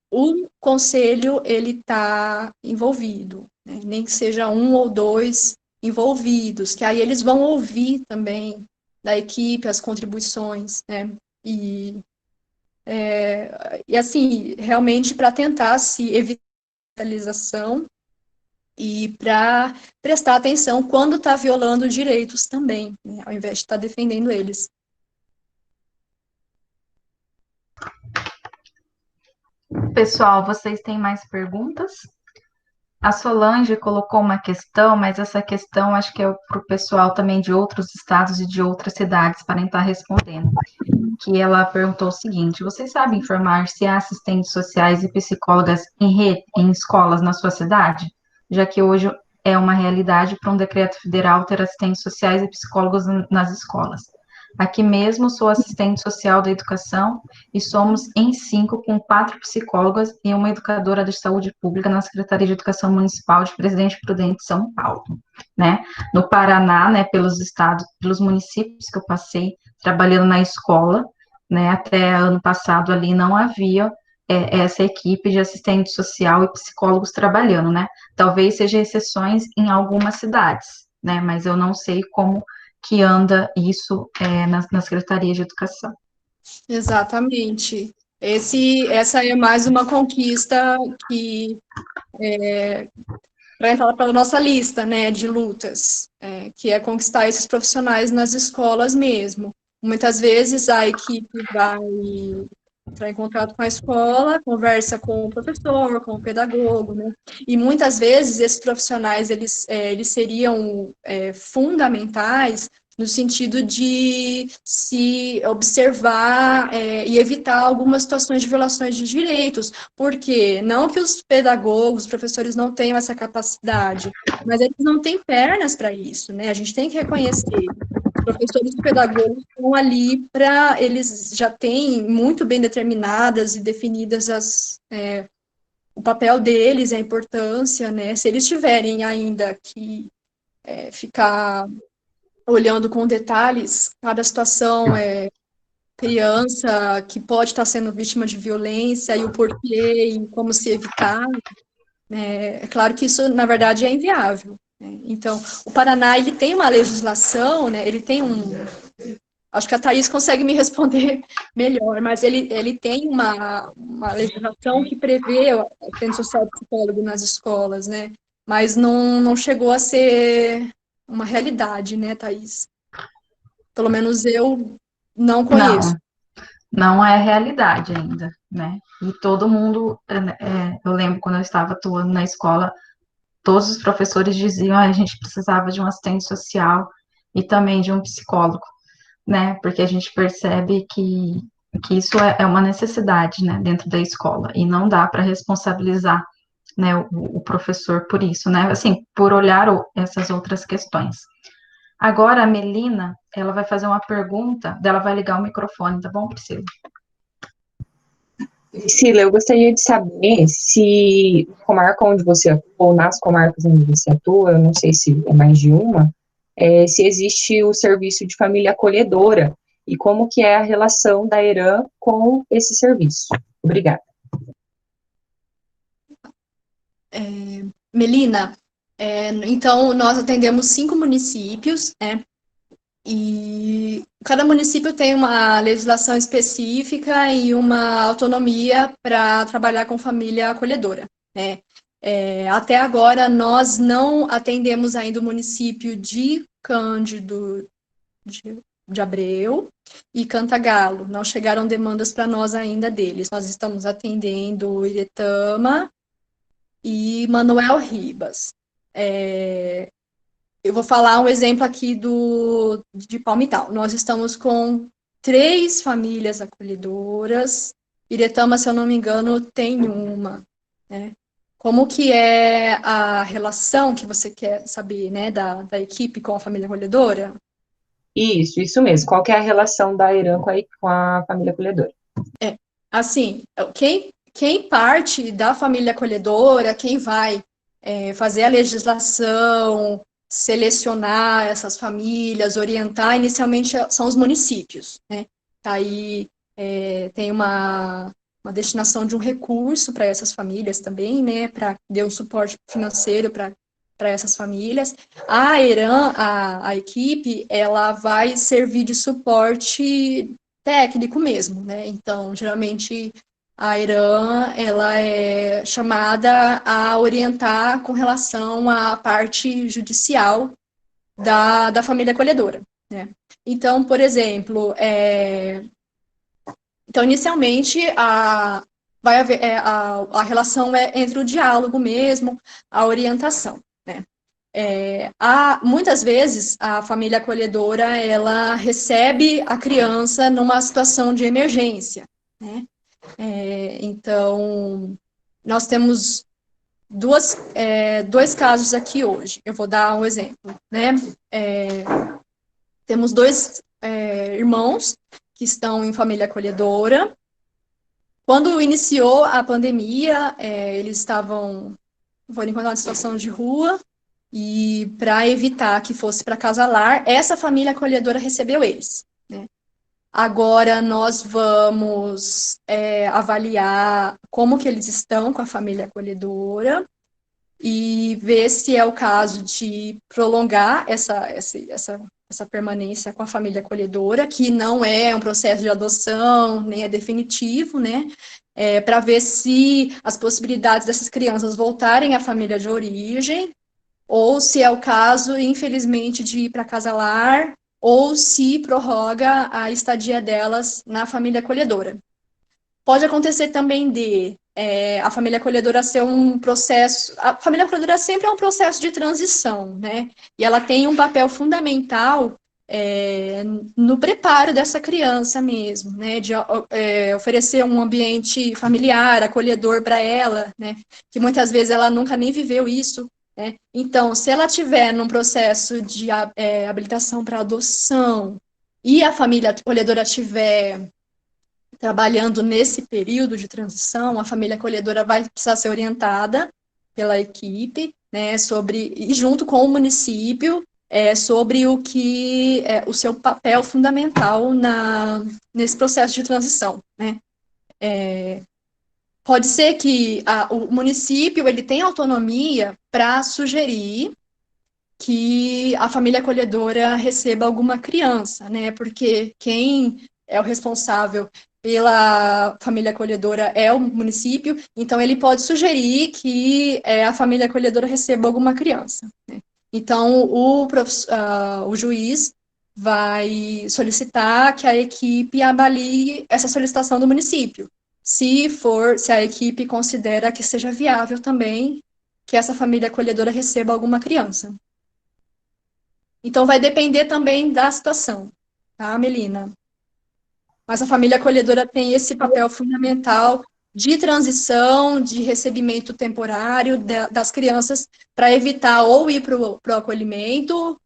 o conselho ele está envolvido, né? Nem que seja um ou dois envolvidos, que aí eles vão ouvir também da equipe as contribuições, né? E assim, realmente para tentar se evitar a radicalização e para prestar atenção quando está violando direitos também, né? Ao invés de estar defendendo eles. Pessoal, vocês têm mais perguntas? A Solange colocou uma questão, mas essa questão acho que é para o pessoal também de outros estados e de outras cidades para estar respondendo. Que ela perguntou o seguinte: vocês sabem informar se há assistentes sociais e psicólogas em escolas na sua cidade? Já que hoje é uma realidade para um decreto federal ter assistentes sociais e psicólogos nas escolas. Aqui mesmo sou assistente social da educação e somos em 5 com 4 psicólogas e uma educadora de saúde pública na Secretaria de Educação Municipal de Presidente Prudente, São Paulo, né? No Paraná, né, pelos estados, pelos municípios que eu passei trabalhando na escola, né, até ano passado ali não havia essa equipe de assistente social e psicólogos trabalhando, né? Talvez seja exceções em algumas cidades, né? Mas eu não sei como que anda isso na Secretaria de Educação. Exatamente. Essa é mais uma conquista que para entrar para a nossa lista, né, de lutas, que é conquistar esses profissionais nas escolas mesmo. Muitas vezes a equipe vai entrar em contato com a escola, conversa com o professor, com o pedagogo, né? E muitas vezes esses profissionais eles seriam fundamentais no sentido de se observar e evitar algumas situações de violações de direitos, porque não que os pedagogos, os professores não tenham essa capacidade, mas eles não têm pernas para isso, né? A gente tem que reconhecer. Os professores e pedagogos estão ali para, eles já têm muito bem determinadas e definidas o papel deles, a importância, né? Se eles tiverem ainda que ficar olhando com detalhes cada situação criança que pode estar sendo vítima de violência e o porquê e como se evitar, né? É claro que isso, na verdade, é inviável, né? Então, o Paraná, ele tem uma legislação, né? Ele tem um... Acho que a Thaís consegue me responder melhor, mas ele tem uma legislação que prevê o assistente social psicólogo nas escolas, né? Mas não chegou a ser uma realidade, né, Thaís? Pelo menos eu não conheço. Não, não é realidade ainda, né? E todo mundo, eu lembro quando eu estava atuando na escola, todos os professores diziam, a gente precisava de um assistente social e também de um psicólogo, né? Porque a gente percebe que isso é uma necessidade, né, dentro da escola, e não dá para responsabilizar, né, o professor por isso, né? Assim, por olhar essas outras questões. Agora, a Melina, ela vai fazer uma pergunta, ela vai ligar o microfone, tá bom, Priscila? Priscila, eu gostaria de saber se na comarca onde você atua, ou nas comarcas onde você atua, eu não sei se é mais de uma, se existe o serviço de família acolhedora e como que é a relação da ERAM com esse serviço. Obrigada. Melina, então nós atendemos 5 municípios, né? E cada município tem uma legislação específica e uma autonomia para trabalhar com família acolhedora, né? Até agora, nós não atendemos ainda o município de Cândido de Abreu e Cantagalo. Não chegaram demandas para nós ainda deles. Nós estamos atendendo Iretama e Manuel Ribas. Eu vou falar um exemplo aqui de Palmital. Nós estamos com 3 famílias acolhedoras. Iretama, se eu não me engano, tem uma, né? Como que é a relação que você quer saber, né, da equipe com a família acolhedora? Isso mesmo. Qual que é a relação da ERAM com a família acolhedora? Assim, quem parte da família acolhedora, quem vai fazer a legislação, selecionar essas famílias, orientar, inicialmente são os municípios, né? Aí tem uma destinação de um recurso para essas famílias também, né? Para dar um suporte financeiro para essas famílias. A ERAM, a equipe, ela vai servir de suporte técnico mesmo, né? Então, geralmente, a ERAM, ela é chamada a orientar com relação à parte judicial da família acolhedora, né? Então, por exemplo, inicialmente, vai haver, a relação é entre o diálogo mesmo, a orientação, né? Muitas vezes, a família acolhedora, ela recebe a criança numa situação de emergência, né? Então, nós temos dois casos aqui hoje. Eu vou dar um exemplo, né? Temos 2 irmãos que estão em família acolhedora. Quando iniciou a pandemia, eles foram encontrar uma situação de rua, e para evitar que fosse para casa-lar, essa família acolhedora recebeu eles, né? Agora nós vamos avaliar como que eles estão com a família acolhedora e ver se é o caso de prolongar essa permanência com a família acolhedora, que não é um processo de adoção, nem é definitivo, né? Para ver se as possibilidades dessas crianças voltarem à família de origem, ou se é o caso, infelizmente, de ir para casa-lar, ou se prorroga a estadia delas na família acolhedora. Pode acontecer também a família acolhedora ser um processo... A família acolhedora sempre é um processo de transição, né? E ela tem um papel fundamental no preparo dessa criança mesmo, né? De oferecer um ambiente familiar, acolhedor para ela, né? Que muitas vezes ela nunca nem viveu isso, né? Então, se ela estiver num processo de habilitação para adoção e a família acolhedora estiver trabalhando nesse período de transição, a família acolhedora vai precisar ser orientada pela equipe, né, e junto com o município, sobre o seu papel fundamental nesse processo de transição, né? Pode ser que o município ele tenha autonomia para sugerir que a família acolhedora receba alguma criança, né? Porque quem é o responsável pela família acolhedora é o município, então ele pode sugerir que a família acolhedora receba alguma criança, né? Então, o juiz vai solicitar que a equipe avalie essa solicitação do município, se a equipe considera que seja viável também que essa família acolhedora receba alguma criança. Então, vai depender também da situação, tá, Melina? Mas a família acolhedora tem esse papel fundamental de transição, de recebimento temporário das crianças, para evitar ou ir para o acolhimento,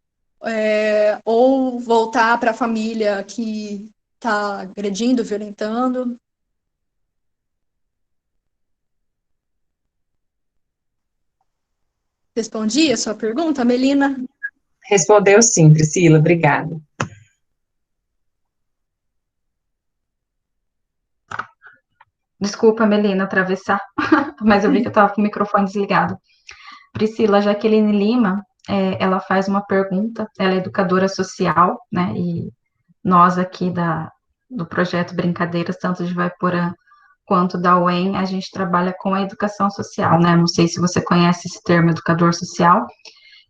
ou voltar para a família que está agredindo, violentando. Respondi a sua pergunta, Melina? Respondeu sim, Priscila, obrigada. Desculpa, Melina, atravessar, mas eu vi que eu estava com o microfone desligado. Priscila, Jaqueline Lima, ela faz uma pergunta, ela é educadora social, né, e nós aqui do projeto Brincadeiras, tanto de Vaiporã quanto da UEM, a gente trabalha com a educação social, né, não sei se você conhece esse termo, educador social.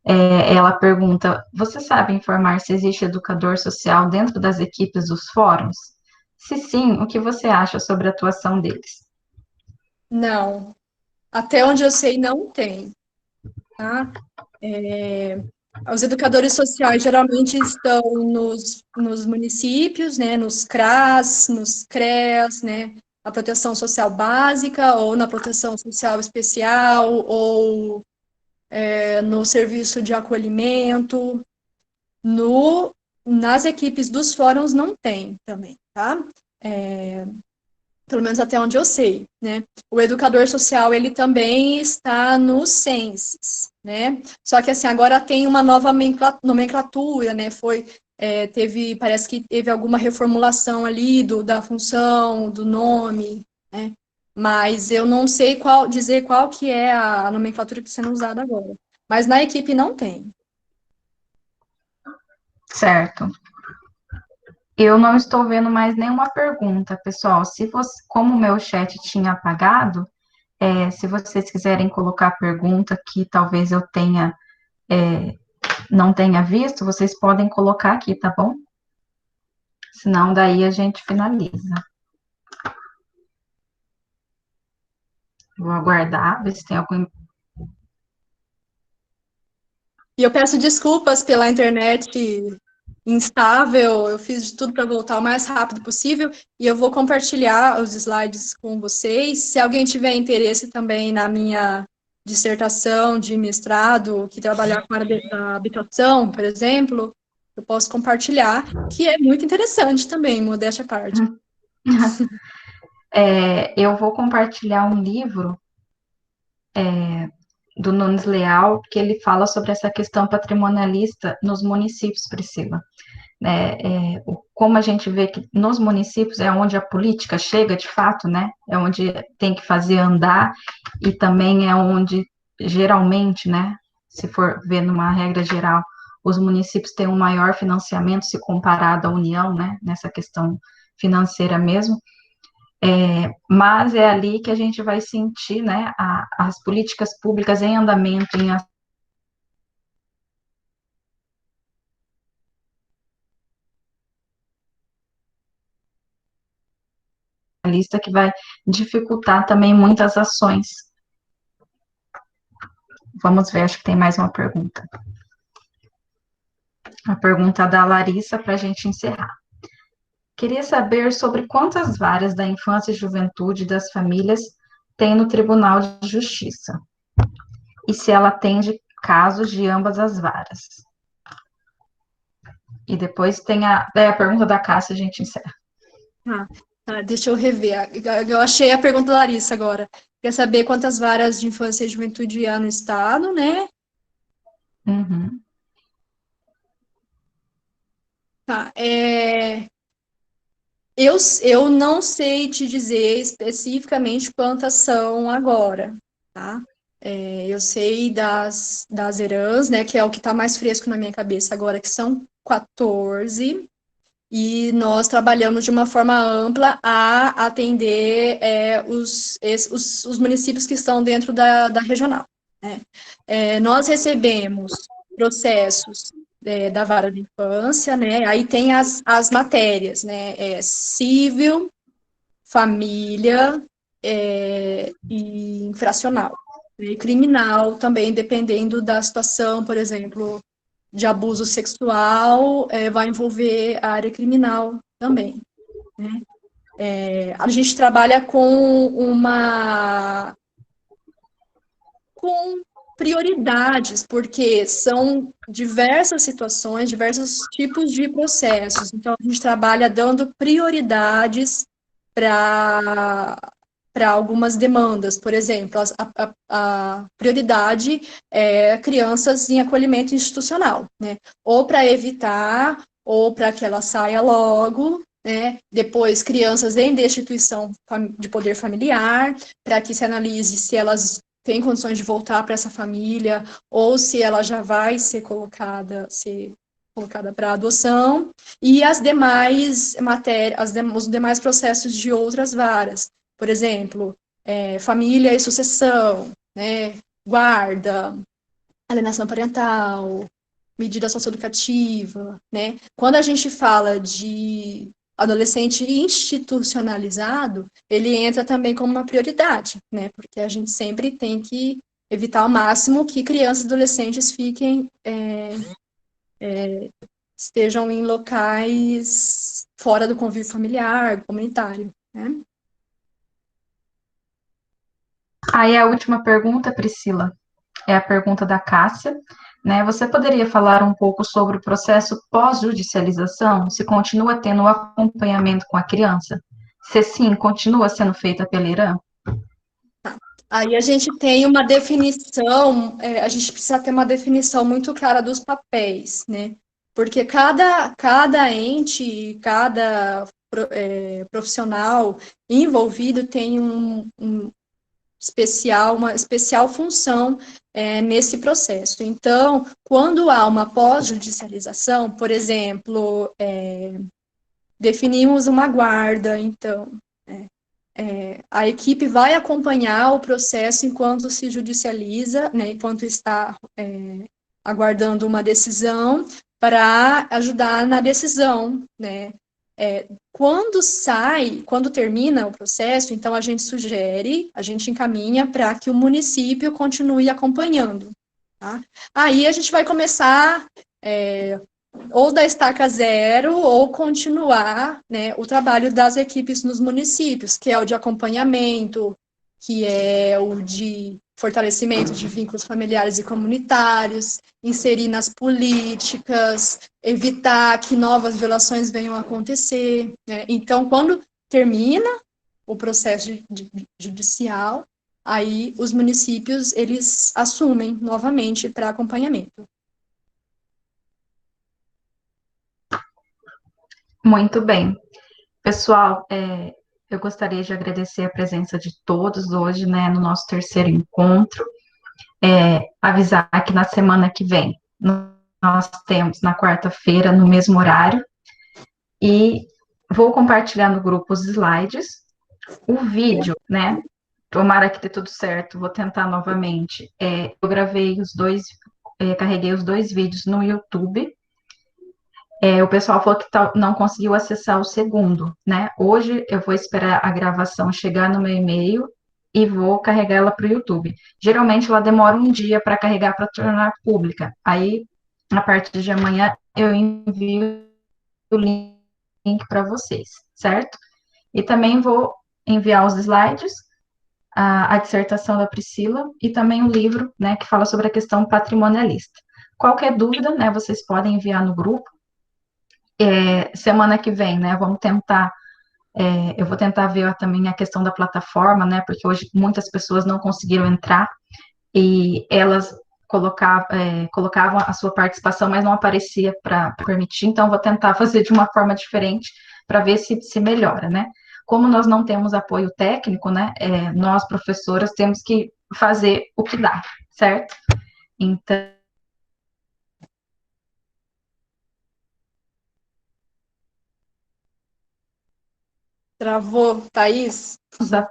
Ela pergunta, você sabe informar se existe educador social dentro das equipes dos fóruns? Se sim, o que você acha sobre a atuação deles? Não. Até onde eu sei, não tem. Tá? Os educadores sociais geralmente estão nos municípios, né, nos CRAS, nos CREAS, né, na proteção social básica, ou na proteção social especial, ou no serviço de acolhimento. Nas equipes dos fóruns não tem também, tá? Pelo menos até onde eu sei, né? O educador social, ele também está no Censis, né? Só que, assim, agora tem uma nova nomenclatura, né? Parece que teve alguma reformulação ali da função, do nome, né? Mas eu não sei dizer qual que é a nomenclatura que está sendo usada agora. Mas na equipe não tem. Certo. Eu não estou vendo mais nenhuma pergunta, pessoal. Como o meu chat tinha apagado, se vocês quiserem colocar pergunta que talvez eu não tenha visto, vocês podem colocar aqui, tá bom? Senão, daí a gente finaliza. Vou aguardar, ver se tem algum. E eu peço desculpas pela internet instável, eu fiz de tudo para voltar o mais rápido possível, e eu vou compartilhar os slides com vocês. Se alguém tiver interesse também na minha dissertação de mestrado, que trabalhar com a área da habitação, por exemplo, eu posso compartilhar, que é muito interessante também, modéstia à parte. Eu vou compartilhar um livro do Nunes Leal, que ele fala sobre essa questão patrimonialista nos municípios, Priscila. Como a gente vê que nos municípios é onde a política chega de fato, né? É onde tem que fazer andar e também é onde, geralmente, né? Se for ver numa regra geral, os municípios têm um maior financiamento se comparado à União, né? Nessa questão financeira mesmo. Mas é ali que a gente vai sentir, né? As políticas públicas em andamento, em lista que vai dificultar também muitas ações. Vamos ver, acho que tem mais uma pergunta. A pergunta da Larissa para a gente encerrar. Queria saber sobre quantas varas da infância e juventude das famílias tem no Tribunal de Justiça e se ela atende casos de ambas as varas. E depois tem a pergunta da Cássia, a gente encerra. Deixa eu rever. Eu achei a pergunta da Larissa agora. Quer saber quantas varas de infância e juventude há no estado, né? Uhum. Tá, eu não sei te dizer especificamente quantas são agora, tá? Eu sei das ERAs, né, que é o que está mais fresco na minha cabeça agora, que são 14, e nós trabalhamos de uma forma ampla a atender os municípios que estão dentro da regional, né? Nós recebemos processos da vara de infância, né? Aí tem as matérias, né? Civil, família e infracional. E criminal também, dependendo da situação, por exemplo, de abuso sexual, vai envolver a área criminal também, né? A gente trabalha com prioridades, porque são diversas situações, diversos tipos de processos. Então, a gente trabalha dando prioridades para algumas demandas. Por exemplo, a prioridade é crianças em acolhimento institucional, né? Ou para evitar, ou para que ela saia logo, né? Depois, crianças em destituição de poder familiar, para que se analise se elas têm condições de voltar para essa família, ou se ela já vai ser colocada para adoção, e as demais matérias, os demais processos de outras varas. Por exemplo, família e sucessão, né, guarda, alienação parental, medida socioeducativa, né? Quando a gente fala de adolescente institucionalizado, ele entra também como uma prioridade, né? Porque a gente sempre tem que evitar ao máximo que crianças e adolescentes estejam em locais fora do convívio familiar, comunitário, né? Aí a última pergunta, Priscila, é a pergunta da Cássia, né? Você poderia falar um pouco sobre o processo pós-judicialização? Se continua tendo o acompanhamento com a criança? Se sim, continua sendo feita pela IRAM? Aí a gente tem uma definição, a gente precisa ter uma definição muito clara dos papéis, né? Porque cada ente, cada profissional envolvido tem uma especial função nesse processo. Então, quando há uma pós-judicialização, por exemplo, definimos uma guarda, então, a equipe vai acompanhar o processo enquanto se judicializa, né, enquanto está aguardando uma decisão, para ajudar na decisão, né. Quando termina o processo, então a gente sugere, a gente encaminha para que o município continue acompanhando, tá? Aí a gente vai começar ou da estaca zero, ou continuar, né, o trabalho das equipes nos municípios, que é o de acompanhamento, que é o de fortalecimento de vínculos familiares e comunitários, inserir nas políticas, evitar que novas violações venham a acontecer, né? Então, quando termina o processo judicial, aí os municípios, eles assumem novamente para acompanhamento. Muito bem. Pessoal, eu gostaria de agradecer a presença de todos hoje, né, no nosso terceiro encontro. Avisar que na semana que vem nós temos na quarta-feira, no mesmo horário, e vou compartilhar no grupo os slides, o vídeo, né? Tomara que dê tudo certo, vou tentar novamente. Eu gravei os dois, carreguei os dois vídeos no YouTube. O pessoal falou que não conseguiu acessar o segundo, né? Hoje eu vou esperar a gravação chegar no meu e-mail e vou carregar ela para o YouTube. Geralmente ela demora um dia para carregar para tornar pública. Aí, a partir de amanhã, eu envio o link para vocês, certo? E também vou enviar os slides, a dissertação da Priscila e também o livro, né, que fala sobre a questão patrimonialista. Qualquer dúvida, né, vocês podem enviar no grupo. Semana que vem, né, vamos tentar, eu vou tentar ver também a questão da plataforma, né, porque hoje muitas pessoas não conseguiram entrar, e elas colocavam a sua participação, mas não aparecia para permitir, então vou tentar fazer de uma forma diferente para ver se melhora, né? Como nós não temos apoio técnico, né, nós, professoras, temos que fazer o que dá, certo? Então, Travou, Thaís?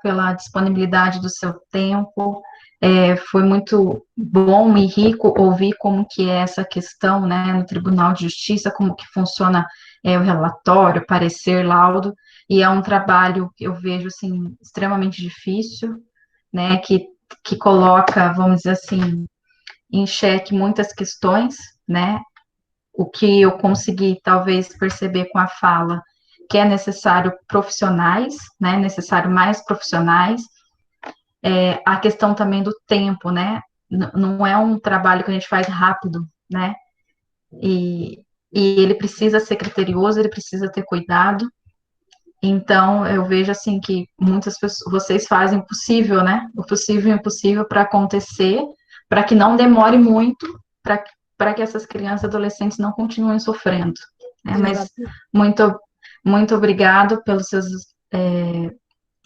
pela disponibilidade do seu tempo, foi muito bom e rico ouvir como que é essa questão, né, no Tribunal de Justiça, como que funciona o relatório, parecer, laudo, e é um trabalho que eu vejo, assim, extremamente difícil, né, que coloca, vamos dizer assim, em xeque muitas questões, né, o que eu consegui, talvez, perceber com a fala, que é necessário profissionais, né, necessário mais profissionais, a questão também do tempo, né, não é um trabalho que a gente faz rápido, né, e ele precisa ser criterioso, ele precisa ter cuidado. Então, eu vejo assim que muitas pessoas, vocês fazem o possível, né? O possível e o impossível para acontecer, para que não demore muito, para que essas crianças e adolescentes não continuem sofrendo. Né? Mas muito, muito obrigado pelos seus.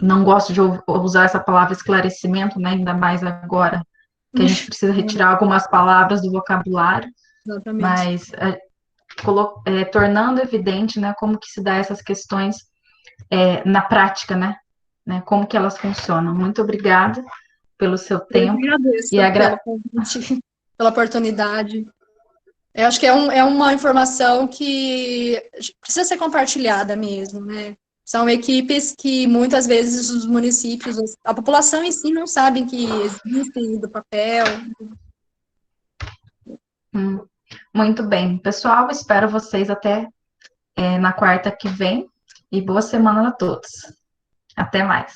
Não gosto de usar essa palavra esclarecimento, né? Ainda mais agora que a gente precisa retirar algumas palavras do vocabulário, mas tornando evidente, né, como que se dá essas questões na prática, né? Como que elas funcionam. Muito obrigada pelo seu tempo. Eu agradeço pelo convite, pela oportunidade. Eu acho que é uma informação que precisa ser compartilhada mesmo, né? São equipes que muitas vezes os municípios, a população em si não sabem que existem do papel. Muito bem. Pessoal, espero vocês até na quarta que vem e boa semana a todos. Até mais.